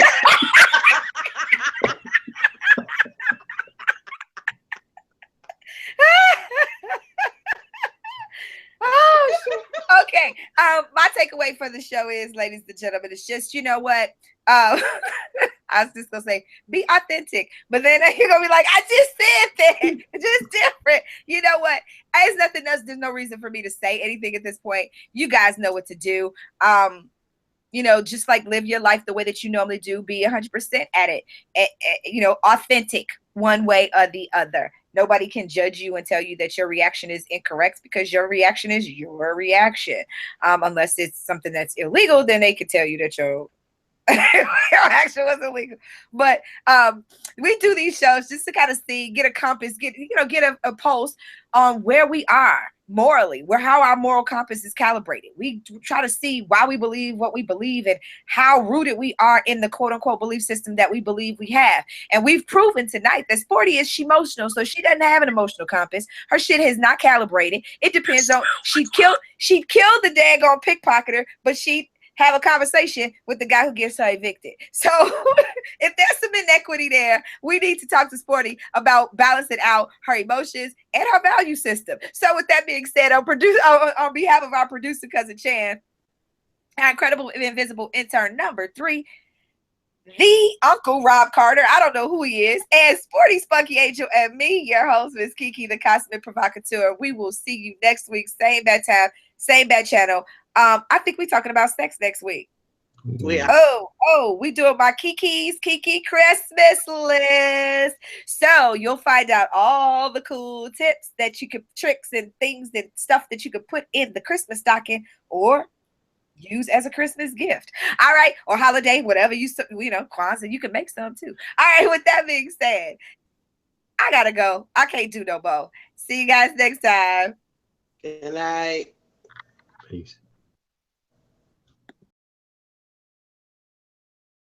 Oh, shit. Okay. My takeaway for the show is, ladies and gentlemen, it's just, you know what? I was just gonna say, be authentic, but then you're gonna be like, I just said that. It's just different. You know what? There's nothing else. There's no reason for me to say anything at this point. You guys know what to do. You know, just like live your life the way that you normally do. Be 100% at it. You know, authentic one way or the other. Nobody can judge you and tell you that your reaction is incorrect because your reaction is your reaction. Unless it's something that's illegal, then they could tell you that your Action was illegal. But we do these shows just to kind of see, get a compass, get a pulse on where we are morally, how our moral compass is calibrated. We try to see why we believe what we believe and how rooted we are in the quote unquote belief system that we believe we have. And we've proven tonight that Sporty is emotional, so she doesn't have an emotional compass. Her shit has not calibrated. It depends on she'd kill the daggone pickpocketer, but she have a conversation with the guy who gets her evicted. So if there's some inequity there, we need to talk to Sporty about balancing out her emotions and her value system. So with that being said, on behalf of our producer, Cousin Chan, our incredible invisible intern number 3, the Uncle Rob Carter, I don't know who he is, and Sporty Spunky Angel, and me, your host, Miss KiKi, the Cosmic Provocateur. We will see you next week, same bad time, same bad channel. I think we're talking about sex next week. Yeah. Oh, we doing my KiKi Christmas list. So you'll find out all the cool tips that you could, tricks and things and stuff that you could put in the Christmas stocking or use as a Christmas gift. All right, or holiday, whatever Kwanzaa, you can make some too. All right, with that being said, I gotta go. I can't do no more. See you guys next time. Good night. Peace.